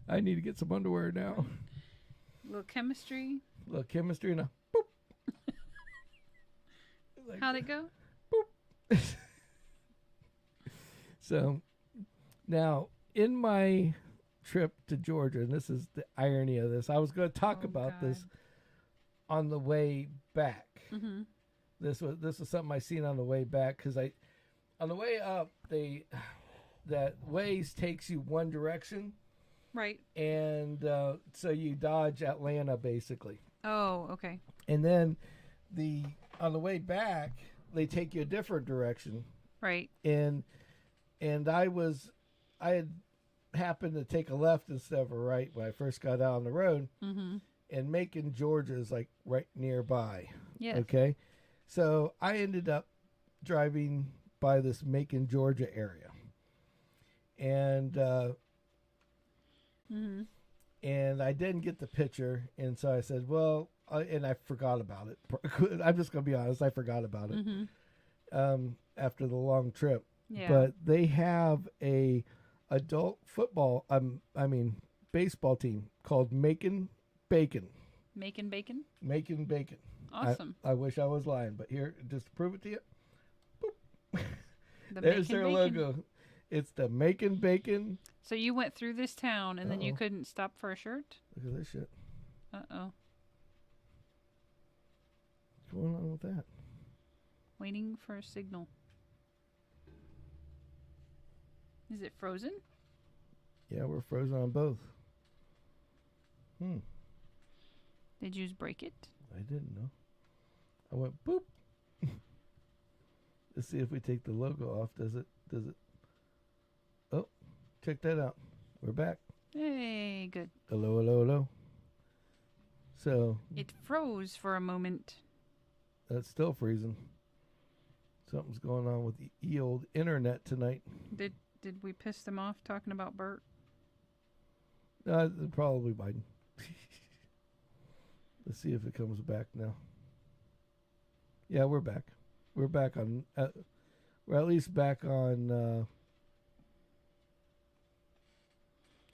Speaker 1: I need to get some underwear now.
Speaker 2: Little chemistry
Speaker 1: and a boop. Like,
Speaker 2: how'd it go?
Speaker 1: Boop. So now in my trip to Georgia, and this is the irony of this, I was going to talk about
Speaker 2: God.
Speaker 1: this on the way back.
Speaker 2: Mm-hmm.
Speaker 1: This was something I seen on the way back because on the way up that Waze takes you one direction,
Speaker 2: Right.
Speaker 1: and so you dodge Atlanta basically,
Speaker 2: Oh, okay.
Speaker 1: and then on the way back they take you a different direction,
Speaker 2: Right.
Speaker 1: and I had happened to take a left instead of a right when I first got out on the road,
Speaker 2: Mm-hmm.
Speaker 1: and Macon, Georgia is like right nearby.
Speaker 2: Yes.
Speaker 1: Okay. So I ended up driving by this Macon, Georgia area. And
Speaker 2: Mm-hmm.
Speaker 1: and I didn't get the picture, and so I said, well, and I forgot about it. I'm just going to be honest, I forgot about it after the long trip.
Speaker 2: Yeah.
Speaker 1: But they have a adult football, baseball team called Macon Bacon.
Speaker 2: Macon bacon.
Speaker 1: Macon Bacon.
Speaker 2: Awesome.
Speaker 1: I wish I was lying, but here, just to prove it to you,
Speaker 2: The
Speaker 1: there's
Speaker 2: Macon
Speaker 1: their
Speaker 2: bacon.
Speaker 1: logo. It's the Macon Bacon.
Speaker 2: So you went through this town and then you
Speaker 1: Uh-oh.
Speaker 2: couldn't stop for a shirt?
Speaker 1: Look at this shit.
Speaker 2: Uh-oh.
Speaker 1: What's going on with that?
Speaker 2: Waiting for a signal. Is it frozen?
Speaker 1: Yeah, we're frozen on both.
Speaker 2: Did you just break it?
Speaker 1: I didn't know. I went boop. Let's see if we take the logo off. Does it? Oh, check that out. We're back.
Speaker 2: Hey, good.
Speaker 1: Hello, hello, hello. So
Speaker 2: It froze for a moment.
Speaker 1: that's still freezing. Something's going on with the old internet tonight.
Speaker 2: Did we piss them off talking about Bert?
Speaker 1: Probably Biden. Let's see if it comes back now. Yeah, we're back. We're back on. We're at least back on.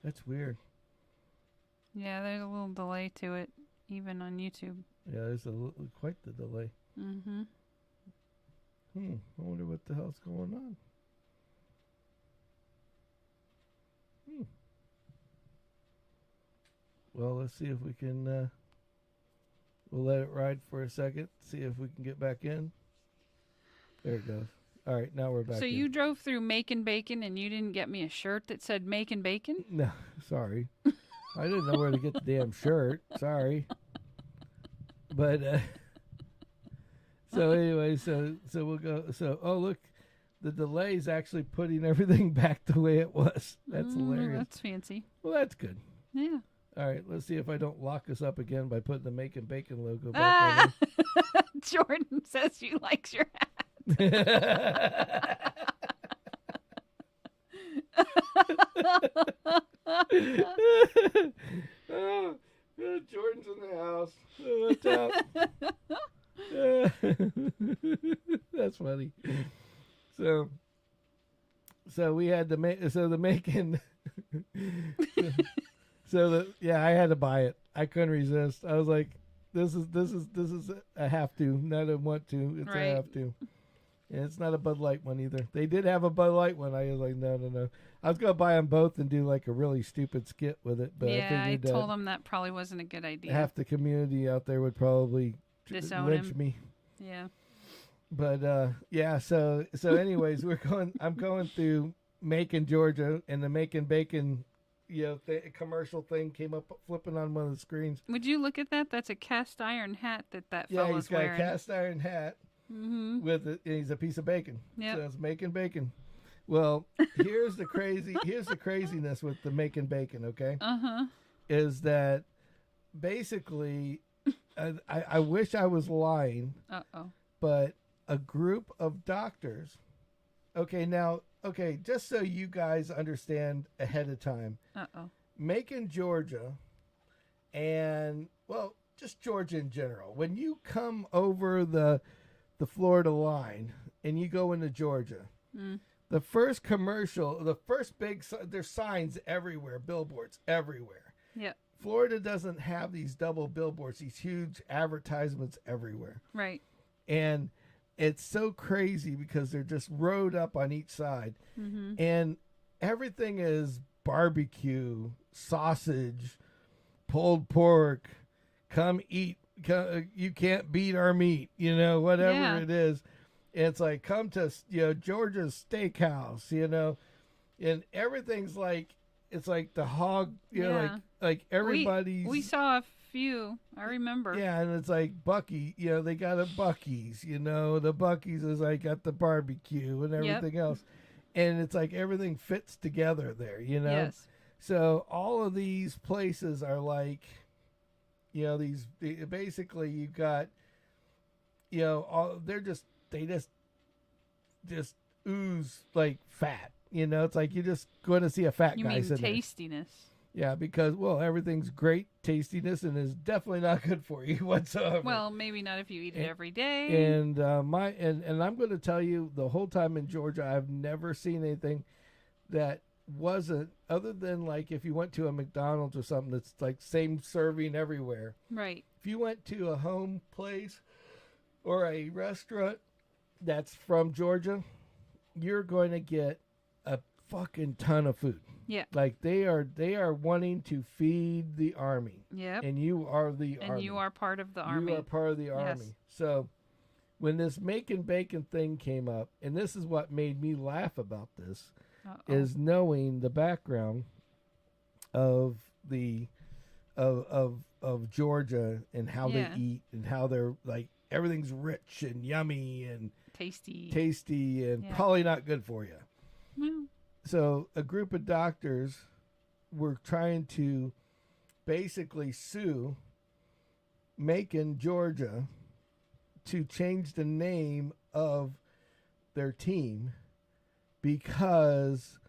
Speaker 1: That's weird.
Speaker 2: Yeah, there's a little delay to it, even on YouTube.
Speaker 1: Yeah, there's quite the delay.
Speaker 2: Mm-hmm.
Speaker 1: I wonder what the hell's going on. Well, let's see if we can. We'll let it ride for a second. See if we can get back in. There it goes. All right, now we're back.
Speaker 2: So
Speaker 1: in.
Speaker 2: you drove through Macon Bacon and you didn't get me a shirt that said Macon Bacon?
Speaker 1: No, sorry. I didn't know where to get the damn shirt. Sorry. But so anyway, so we'll go. So look, the delay's actually putting everything back the way it was. That's hilarious.
Speaker 2: That's fancy.
Speaker 1: Well, that's good.
Speaker 2: Yeah.
Speaker 1: All right, let's see if I don't lock us up again by putting the Macon Bacon logo back on.
Speaker 2: Jordan says she likes your hat.
Speaker 1: Oh, Jordan's in the house. What's up? That's funny. So we had the Macon. I had to buy it. I couldn't resist. I was like, this is a have to, not a want to. It's
Speaker 2: Right.
Speaker 1: a have to. And it's not a Bud Light one either. They did have a Bud Light one. I was like, no. I was gonna buy them both and do like a really stupid skit with it, but
Speaker 2: Yeah,
Speaker 1: I
Speaker 2: I
Speaker 1: figured
Speaker 2: told him that probably wasn't a good idea.
Speaker 1: half the community out there would probably
Speaker 2: Disown
Speaker 1: lynch
Speaker 2: him.
Speaker 1: me.
Speaker 2: Yeah.
Speaker 1: But yeah, so anyways, I'm going through Macon, Georgia, and the Macon Bacon, commercial thing came up flipping on one of the screens.
Speaker 2: Would you look at that? That's a cast iron hat that
Speaker 1: Yeah,
Speaker 2: fella's
Speaker 1: he's got
Speaker 2: wearing.
Speaker 1: a cast iron hat with it, and he's a piece of bacon.
Speaker 2: Yep.
Speaker 1: So it's Macon Bacon. Well, here's the craziness with the Macon Bacon. Okay, is that basically, I wish I was lying, but a group of doctors. Okay, just so you guys understand ahead of time, Macon, Georgia, and just Georgia in general. When you come over the Florida line and you go into Georgia, the first commercial, there's signs everywhere, billboards everywhere.
Speaker 2: Yeah.
Speaker 1: Florida doesn't have these double billboards, these huge advertisements everywhere.
Speaker 2: Right.
Speaker 1: And it's so crazy because they're just rowed up on each side. And everything is barbecue, sausage, pulled pork. Come eat. You can't beat our meat. Whatever it is. It's like, come to Georgia's Steakhouse. And everything's like, it's like the hog. Like everybody's.
Speaker 2: We saw a few. I remember.
Speaker 1: Yeah, and it's like Bucky. They got a Bucky's. The Bucky's is like got the barbecue and everything else, and it's like everything fits together there.
Speaker 2: Yes.
Speaker 1: So all of these places are like, these basically you got, they just ooze like fat. It's like you just going to see a fat guy.
Speaker 2: You mean tastiness?
Speaker 1: Yeah, because everything's great tastiness and is definitely not good for you whatsoever.
Speaker 2: Well, maybe not if you eat it every day.
Speaker 1: And and I'm going to tell you, the whole time in Georgia, I've never seen anything that wasn't, other than like if you went to a McDonald's or something that's like same serving everywhere.
Speaker 2: Right.
Speaker 1: If you went to a home place or a restaurant that's from Georgia, you're going to get a fucking ton of food.
Speaker 2: Yeah.
Speaker 1: Like they are wanting to feed the army.
Speaker 2: Yep.
Speaker 1: And you are the army.
Speaker 2: And you are part of the army.
Speaker 1: You are part of the army.
Speaker 2: Yes.
Speaker 1: So when this Macon bacon thing came up, and this is what made me laugh about this, is knowing the background of the of Georgia and how they eat and how they're like everything's rich and yummy and tasty and probably not good for you.
Speaker 2: Well.
Speaker 1: So a group of doctors were trying to basically sue Macon, Georgia, to change the name of their team because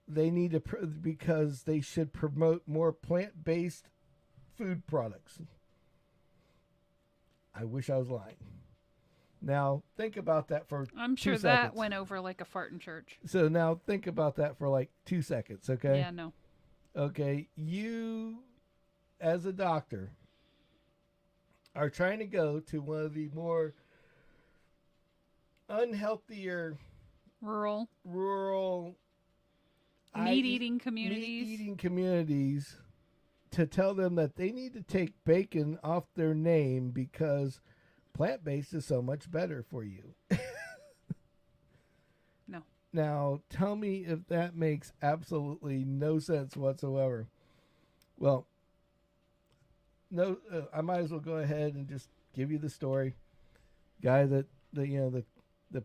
Speaker 1: they need to because they should promote more plant-based food products. I wish I was lying. Now, think about that for
Speaker 2: I'm sure
Speaker 1: 2
Speaker 2: that
Speaker 1: seconds.
Speaker 2: went over like a fart in church.
Speaker 1: So now think about that for like 2 seconds, okay?
Speaker 2: Yeah, no.
Speaker 1: Okay, you, as a doctor, are trying to go to one of the more unhealthier
Speaker 2: rural
Speaker 1: meat-eating communities to tell them that they need to take bacon off their name because plant-based is so much better for you.
Speaker 2: No.
Speaker 1: Now, tell me if that makes absolutely no sense whatsoever. Well, no, I might as well go ahead and just give you the story. Guy that the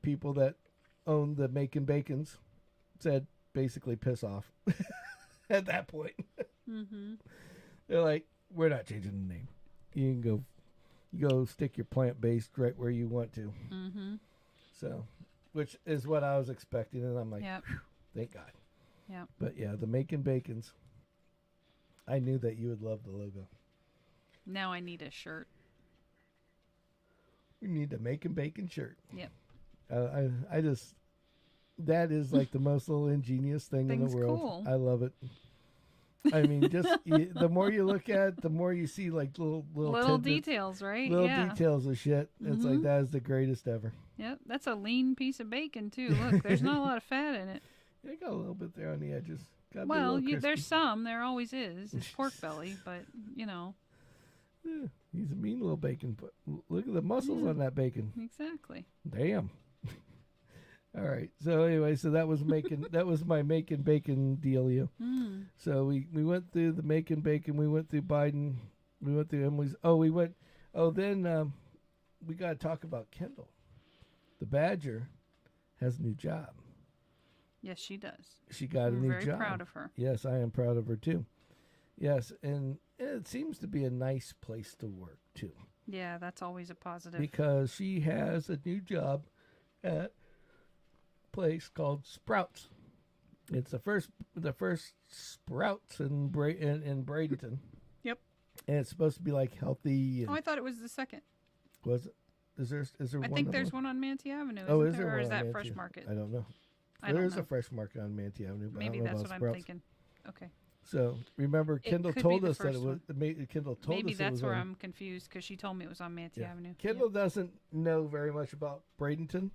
Speaker 1: people that own the Macon Bacons said basically piss off at that point.
Speaker 2: Mm-hmm.
Speaker 1: They're like, we're not changing the name. You can go stick your plant-based right where you want to.
Speaker 2: Mm-hmm.
Speaker 1: So, which is what I was expecting, and I'm like, thank God.
Speaker 2: Yeah.
Speaker 1: But yeah, the Macon Bacons. I knew that you would love the logo.
Speaker 2: Now I need a shirt.
Speaker 1: We need a Macon Bacon shirt.
Speaker 2: Yep.
Speaker 1: I just, that is like the most little ingenious thing in the world.
Speaker 2: Cool.
Speaker 1: I love it. I mean, just the more you look at it, the more you see like little
Speaker 2: details, right?
Speaker 1: Little details of shit.
Speaker 2: Mm-hmm.
Speaker 1: It's like, that is the greatest ever.
Speaker 2: Yep, that's a lean piece of bacon too. Look, there's not a lot of fat in it.
Speaker 1: Yeah, got a little bit there on the edges.
Speaker 2: Well, there's some. There always is. It's pork belly, but
Speaker 1: Yeah, he's a mean little bacon. But look at the muscles on that bacon.
Speaker 2: Exactly.
Speaker 1: Damn. All right. So anyway, that was that was my Macon Bacon dealio.
Speaker 2: Mm.
Speaker 1: So we went through the Macon Bacon. We went through Biden. We went through Emily's. Then we got to talk about Kendall. The Badger has a new job.
Speaker 2: Yes, she does.
Speaker 1: She got a new job.
Speaker 2: Very proud of her.
Speaker 1: Yes, I am proud of her too. Yes, and it seems to be a nice place to work too.
Speaker 2: Yeah, that's always a positive.
Speaker 1: Because she has a new job at a place called Sprouts. It's the first Sprouts in Bradenton.
Speaker 2: Yep.
Speaker 1: And it's supposed to be like healthy.
Speaker 2: I thought it was the second.
Speaker 1: Was it? Is there one?
Speaker 2: I think there's one on Manti Avenue.
Speaker 1: Is there?
Speaker 2: Or is that
Speaker 1: Manti?
Speaker 2: Fresh Market?
Speaker 1: I don't know. There is a Fresh Market on Manti Avenue. But
Speaker 2: maybe
Speaker 1: I don't know
Speaker 2: that's
Speaker 1: about
Speaker 2: what
Speaker 1: Sprouts.
Speaker 2: I'm thinking. Okay.
Speaker 1: So remember, Kendall told us that it was. Kendall told
Speaker 2: maybe
Speaker 1: us
Speaker 2: that's
Speaker 1: it was
Speaker 2: where
Speaker 1: on,
Speaker 2: I'm confused because she told me it was on Manti Avenue.
Speaker 1: Kendall doesn't know very much about Bradenton.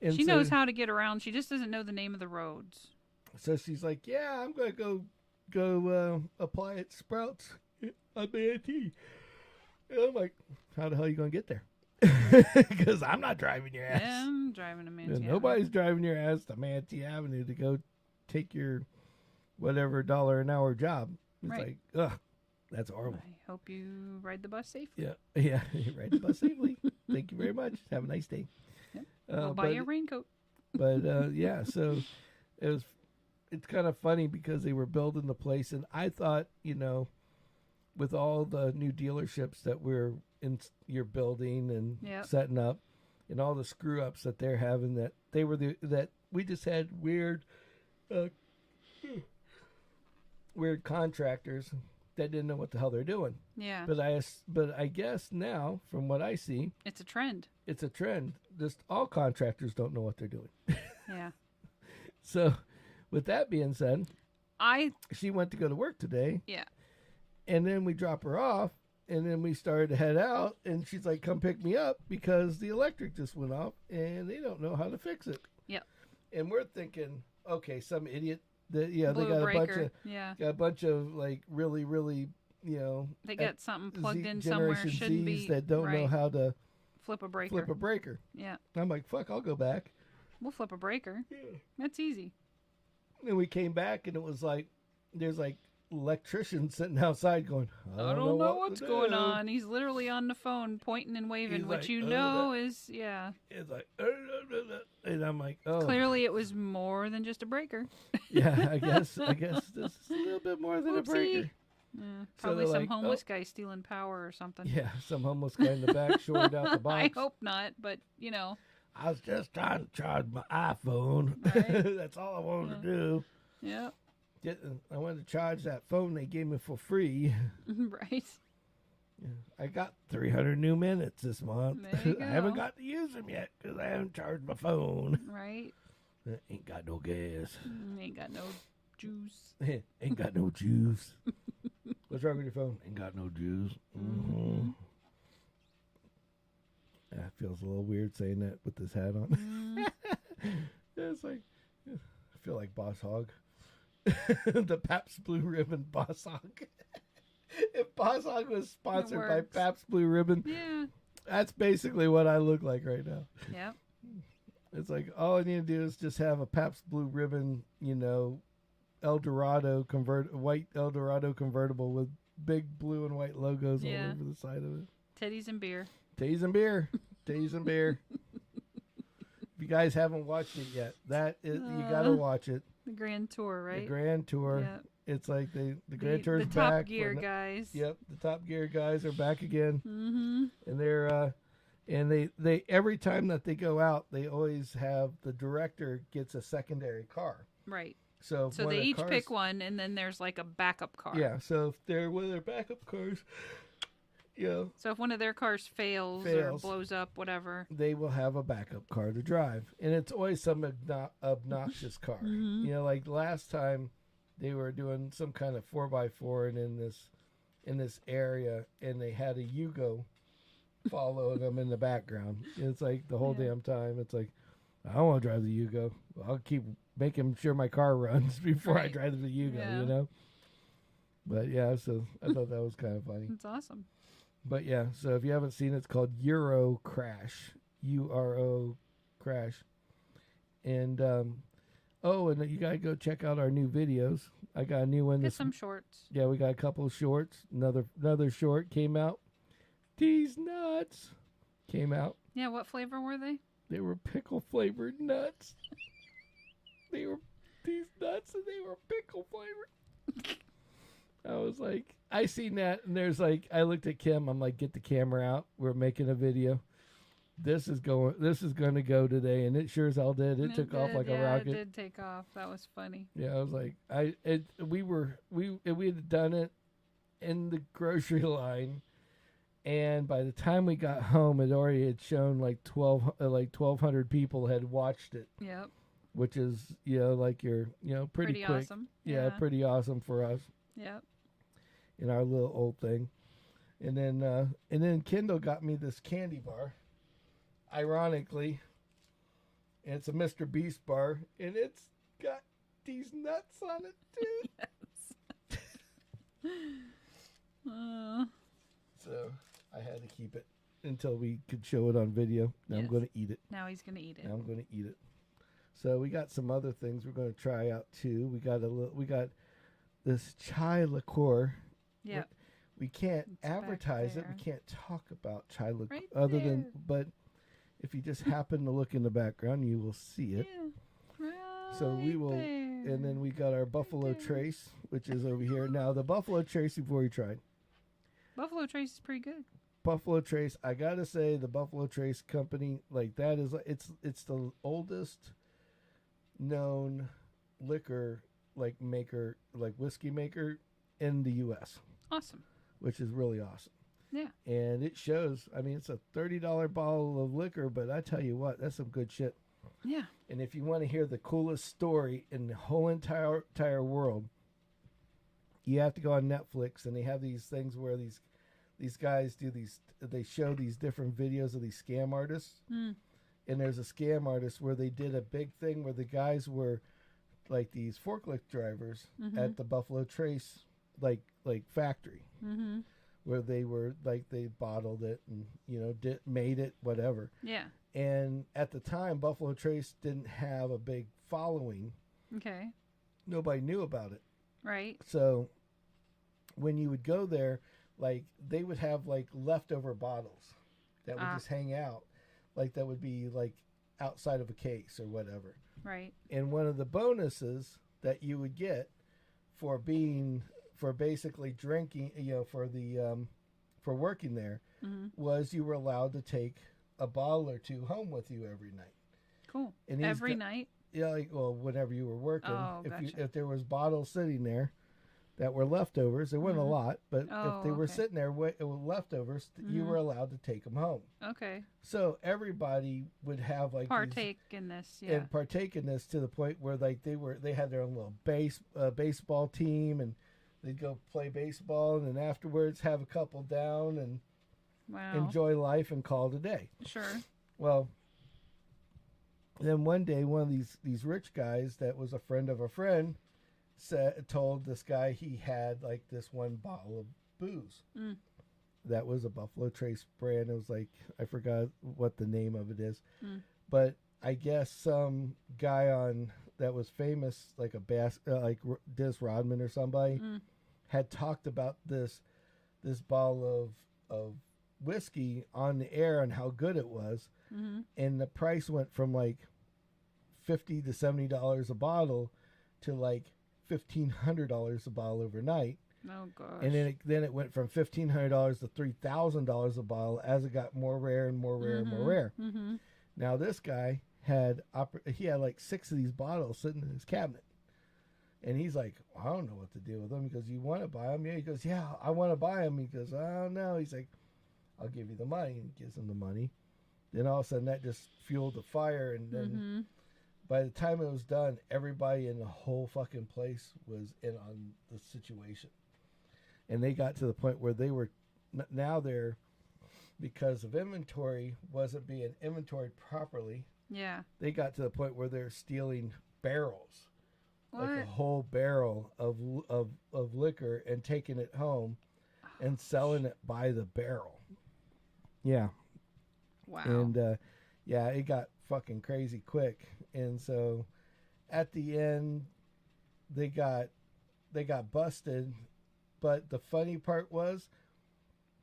Speaker 1: And
Speaker 2: she knows how to get around. She just doesn't know the name of the roads.
Speaker 1: So she's like, yeah, I'm going to go apply at Sprouts on Manatee. And I'm like, how the hell are you going to get there? Because I'm not driving your ass.
Speaker 2: Yeah, I'm driving a Manatee.
Speaker 1: Nobody's driving your ass to Manatee Avenue to go take your whatever $1 an hour job. It's like, ugh, that's horrible.
Speaker 2: I hope you ride the bus safely.
Speaker 1: Yeah, you ride the bus safely. Thank you very much. Have a nice day.
Speaker 2: Yep. We'll buy you a raincoat.
Speaker 1: But yeah, so it's kind of funny because they were building the place, and I thought, with all the new dealerships that you're building and setting up, and all the screw ups that they're having, that they were that we just had weird contractors that didn't know what the hell they're doing.
Speaker 2: Yeah.
Speaker 1: But I guess now, from what I see,
Speaker 2: it's a trend.
Speaker 1: It's a trend. Just all contractors don't know what they're doing.
Speaker 2: Yeah.
Speaker 1: So, with that being said, she went to go to work today.
Speaker 2: Yeah.
Speaker 1: And then we drop her off, and then we started to head out, and she's like, come pick me up because the electric just went off, and they don't know how to fix it.
Speaker 2: Yep.
Speaker 1: And we're thinking, okay, some idiot that they got a bunch of like really, really,
Speaker 2: they got something plugged in somewhere shouldn't be,
Speaker 1: that don't know how to
Speaker 2: flip a breaker. Yeah.
Speaker 1: I'm like, fuck, I'll go back.
Speaker 2: We'll flip a breaker. Yeah. That's easy.
Speaker 1: And we came back, and it was like, there's like electricians sitting outside going, I don't know what's
Speaker 2: going on. He's literally on the phone pointing and waving, which like, is,
Speaker 1: It's like, and I'm like, oh.
Speaker 2: Clearly it was more than just a breaker.
Speaker 1: Yeah, I guess this is a little bit more than a breaker.
Speaker 2: Yeah, probably some homeless guy stealing power or something.
Speaker 1: Yeah, some homeless guy in the back shorted out the box.
Speaker 2: I hope not, but
Speaker 1: I was just trying to charge my iPhone. Right. That's all I wanted to do.
Speaker 2: Yeah.
Speaker 1: I wanted to charge that phone they gave me for free.
Speaker 2: Right.
Speaker 1: Yeah, I got 300 new minutes this month.
Speaker 2: There you go.
Speaker 1: I haven't got to use them yet because I haven't charged my phone.
Speaker 2: Right.
Speaker 1: Ain't got no gas.
Speaker 2: Ain't got no juice.
Speaker 1: Ain't got no juice. What's wrong with your phone? Ain't got no juice. Mm-hmm. That feels a little weird saying that with this hat on. It's like, I feel like Boss Hog. The Pabst Blue Ribbon Boss Hog. If Boss Hog was sponsored by Pabst Blue Ribbon, that's basically what I look like right now.
Speaker 2: Yeah.
Speaker 1: It's like, all I need to do is just have a Pabst Blue Ribbon, white Eldorado convertible with big blue and white logos all over the side of it.
Speaker 2: Titties and beer.
Speaker 1: Titties and beer. Titties and beer. If you guys haven't watched it yet, you got to watch it.
Speaker 2: The Grand Tour, right?
Speaker 1: The Grand Tour.
Speaker 2: Yep.
Speaker 1: It's like the Grand Tour's back.
Speaker 2: The Top Gear guys.
Speaker 1: Yep, the Top Gear guys are back again.
Speaker 2: Mm-hmm.
Speaker 1: And they're and they every time that they go out, they always have the director gets a secondary car.
Speaker 2: Right.
Speaker 1: So
Speaker 2: they each pick one, and then there's like a backup car.
Speaker 1: Yeah. So if they're one of their backup cars,
Speaker 2: So if one of their cars fails or blows up, whatever,
Speaker 1: they will have a backup car to drive, and it's always some obnoxious car.
Speaker 2: Mm-hmm.
Speaker 1: Like last time, they were doing some kind of 4x4 and in this area, and they had a Yugo following them in the background. It's like the whole damn time. It's like, I don't want to drive the Yugo. I'll keep making sure my car runs before I drive the Yugo. But so I thought that was kind of funny.
Speaker 2: It's awesome.
Speaker 1: But so if you haven't seen it, it's called Euro Crash, URO Crash, and and you gotta go check out our new videos. I got a new one.
Speaker 2: Get some shorts.
Speaker 1: Yeah, we got a couple of shorts. Another short came out. These nuts came out.
Speaker 2: Yeah, what flavor were they?
Speaker 1: They were pickle flavored nuts. They were these nuts, and they were pickle flavored. I was like, I seen that, and there's like, I looked at Kim. I'm like, get the camera out. We're making a video. This is going to go today, and it sure as hell did. It took off like a rocket.
Speaker 2: It did take off. That was funny.
Speaker 1: Yeah, I was like, we had done it in the grocery line, and by the time we got home, it already had shown like 1,200 people had watched it.
Speaker 2: Yep.
Speaker 1: Which is pretty quick.
Speaker 2: Awesome.
Speaker 1: Yeah, pretty awesome for us.
Speaker 2: Yep.
Speaker 1: In our little old thing. And then Kendall got me this candy bar. Ironically, and it's a Mr. Beast bar, and it's got these nuts on it, dude. So I had to keep it until we could show it on video. Now I'm going to eat it.
Speaker 2: Now he's going to eat it.
Speaker 1: Now I'm going to eat it. So we got some other things we're going to try out too. We got this chai liqueur.
Speaker 2: Yeah.
Speaker 1: We can't
Speaker 2: It's
Speaker 1: advertise it.
Speaker 2: back
Speaker 1: We can't talk about chai liqueur
Speaker 2: Right
Speaker 1: but if you just happen to look in the background, you will see it.
Speaker 2: Yeah. Right
Speaker 1: So we will,
Speaker 2: there.
Speaker 1: and then we got our Buffalo
Speaker 2: there.
Speaker 1: Trace, which is over here. Now the Buffalo Trace you've already tried.
Speaker 2: Buffalo Trace is pretty good.
Speaker 1: Buffalo Trace, I gotta say, the Buffalo Trace company, like that is, it's the oldest known liquor like maker, like whiskey maker in the U.S.
Speaker 2: Awesome.
Speaker 1: Which is really awesome.
Speaker 2: Yeah.
Speaker 1: And it shows. I mean, it's a $30 bottle of liquor, but I tell you what, that's some good shit.
Speaker 2: Yeah.
Speaker 1: And if you want to hear the coolest story in the whole entire world, you have to go on Netflix, and they have these things where these guys do these. They show these different videos of these scam artists.
Speaker 2: Mm.
Speaker 1: And there's a scam artist where they did a big thing where the guys were like these forklift drivers at the Buffalo Trace like factory, where they were like, they bottled it and made it, whatever.
Speaker 2: Yeah.
Speaker 1: And at the time, Buffalo Trace didn't have a big following.
Speaker 2: Okay.
Speaker 1: Nobody knew about it.
Speaker 2: Right.
Speaker 1: So when you would go there, like they would have like leftover bottles that would just hang out, like that would be like outside of a case or whatever.
Speaker 2: Right.
Speaker 1: And one of the bonuses that you would get for basically drinking, for working there, was you were allowed to take a bottle or two home with you every night.
Speaker 2: Cool.
Speaker 1: And
Speaker 2: Every night?
Speaker 1: Yeah, like, well, whenever you were working.
Speaker 2: Oh, gotcha.
Speaker 1: If there was bottles sitting there that were leftovers, there wasn't a lot, but if they were sitting there with leftovers, you were allowed to take them home.
Speaker 2: Okay.
Speaker 1: So everybody would have like
Speaker 2: partake in this, yeah.
Speaker 1: And partake in this to the point where like they had their own little baseball team, and they'd go play baseball, and then afterwards have a couple down and enjoy life and call it a day.
Speaker 2: Sure.
Speaker 1: Well, then one day, one of these rich guys that was a friend of a friend told this guy he had like this one bottle of booze. That was a Buffalo Trace brand. It was like, I forgot what the name of it is, but I guess some guy that was famous, like like Dennis Rodman or somebody, had talked about this bottle of whiskey on the air and how good it was, and the price went from like $50 to $70 a bottle to like $1,500 a bottle overnight.
Speaker 2: Oh gosh.
Speaker 1: And then it went from $1,500 to $3,000 a bottle as it got more rare and more rare and more rare. Now this guy had like 6 of these bottles sitting in his cabinet, and he's like, I don't know what to do with them. He goes, you want to buy them? Yeah. He goes, yeah, I want to buy them. He goes, I don't know. He's like, I'll give you the money. And he gives him the money. Then all of a sudden that just fueled the fire, and then by the time it was done, everybody in the whole fucking place was in on the situation. And they got to the point where they were now there, because of inventory wasn't being inventoried properly.
Speaker 2: Yeah.
Speaker 1: They got to the point where they're stealing barrels,
Speaker 2: What?
Speaker 1: like a whole barrel of liquor, and taking it home and selling it by the barrel. Yeah.
Speaker 2: Wow.
Speaker 1: And yeah, it got fucking crazy quick. And so at the end, they got busted. But the funny part was,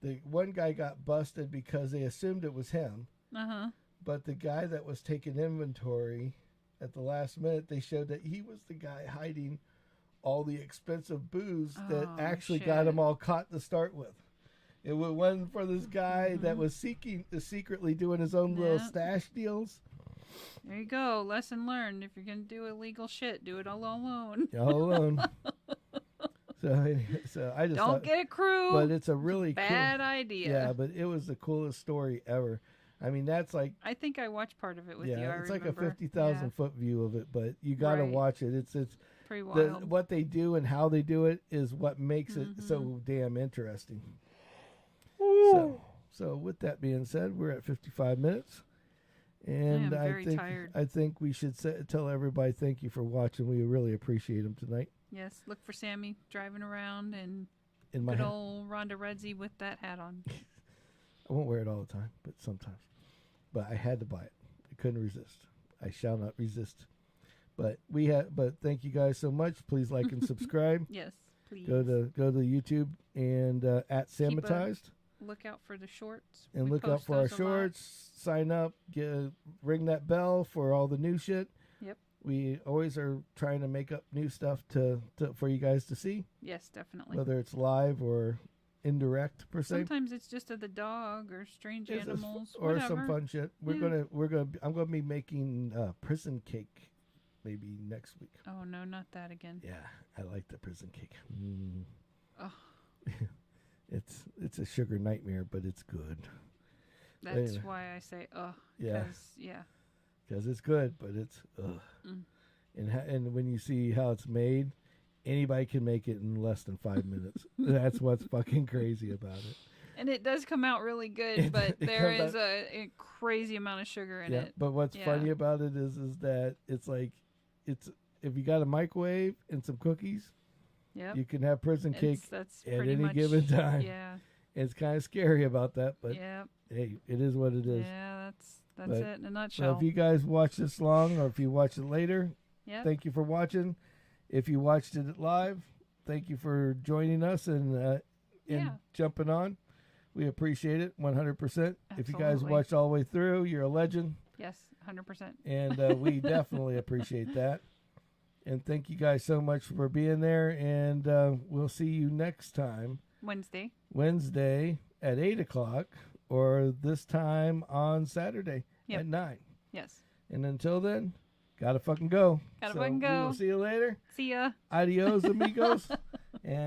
Speaker 1: the one guy got busted because they assumed it was him. But the guy that was taking inventory at the last minute, they showed that he was the guy hiding all the expensive booze that actually got him all caught to start with. It wasn't for this guy that was secretly doing his own little stash deals.
Speaker 2: There you go. Lesson learned. If you're going to do illegal shit, do it all alone.
Speaker 1: All alone. So I just
Speaker 2: don't get a crew.
Speaker 1: But it's a really
Speaker 2: bad idea.
Speaker 1: Yeah, but it was the coolest story ever. I mean, that's like,
Speaker 2: I think I watched part of it with you. I
Speaker 1: it's
Speaker 2: remember.
Speaker 1: like a 50,000 foot view of it, but you got to watch it. It's
Speaker 2: pretty wild.
Speaker 1: What they do and how they do it is what makes it so damn interesting. So with that being said, we're at 55 minutes, And
Speaker 2: I am very tired.
Speaker 1: I think we should tell everybody thank you for watching. We really appreciate them tonight.
Speaker 2: Yes, look for Sammy driving around and
Speaker 1: In my
Speaker 2: good
Speaker 1: hat.
Speaker 2: old Rhonda Redzi with that hat on.
Speaker 1: I won't wear it all the time, but sometimes. But I had to buy it. I couldn't resist. I shall not resist. But thank you guys so much. Please like and subscribe.
Speaker 2: Yes, please.
Speaker 1: Go to YouTube and at Sammitized.
Speaker 2: Look out for the shorts.
Speaker 1: And
Speaker 2: We
Speaker 1: look out
Speaker 2: post
Speaker 1: for our
Speaker 2: those a lot.
Speaker 1: shorts. Sign up. Ring that bell for all the new shit.
Speaker 2: Yep.
Speaker 1: We always are trying to make up new stuff for you guys to see,
Speaker 2: Yes, definitely.
Speaker 1: whether it's live or indirect per se,
Speaker 2: Sometimes it's just of the dog or strange
Speaker 1: It's
Speaker 2: animals
Speaker 1: or
Speaker 2: whatever.
Speaker 1: some fun shit. I'm gonna be making prison cake maybe next week.
Speaker 2: Oh no, not that again.
Speaker 1: Yeah, I like the prison cake.
Speaker 2: Oh,
Speaker 1: It's a sugar nightmare, but it's good.
Speaker 2: that's
Speaker 1: Anyway.
Speaker 2: why I say
Speaker 1: Yeah.
Speaker 2: yeah.
Speaker 1: Because it's good, but it's ugh.
Speaker 2: Mm.
Speaker 1: And when you see how it's made, anybody can make it in less than 5 minutes. That's what's fucking crazy about it.
Speaker 2: And it does come out really good, but there is a crazy amount of sugar in it.
Speaker 1: But what's
Speaker 2: Yeah.
Speaker 1: funny about it is that it's like if you got a microwave and some cookies,
Speaker 2: Yep.
Speaker 1: you can have prison cake
Speaker 2: That's
Speaker 1: at
Speaker 2: pretty
Speaker 1: any
Speaker 2: much,
Speaker 1: given time.
Speaker 2: Yeah.
Speaker 1: It's kind of scary about that, but
Speaker 2: Yep.
Speaker 1: hey, it is what it is.
Speaker 2: Yeah, that's
Speaker 1: But-
Speaker 2: it in a
Speaker 1: So
Speaker 2: nutshell.
Speaker 1: if you guys watch this long or if you watch it later,
Speaker 2: Yep.
Speaker 1: thank you for watching. If you watched it live, thank you for joining us and
Speaker 2: Yeah.
Speaker 1: jumping on. We appreciate it 100%. If you guys
Speaker 2: Absolutely.
Speaker 1: watched all the way through, you're a legend,
Speaker 2: Yes, 100%.
Speaker 1: and we definitely appreciate that. And thank you guys so much for being there, and we'll see you next time, Wednesday at 8 o'clock, or this time on Saturday
Speaker 2: Yep.
Speaker 1: at 9.
Speaker 2: Yes.
Speaker 1: And until then, gotta fucking go.
Speaker 2: Gotta
Speaker 1: So
Speaker 2: fucking go.
Speaker 1: We will see you later.
Speaker 2: See ya.
Speaker 1: Adios, amigos. And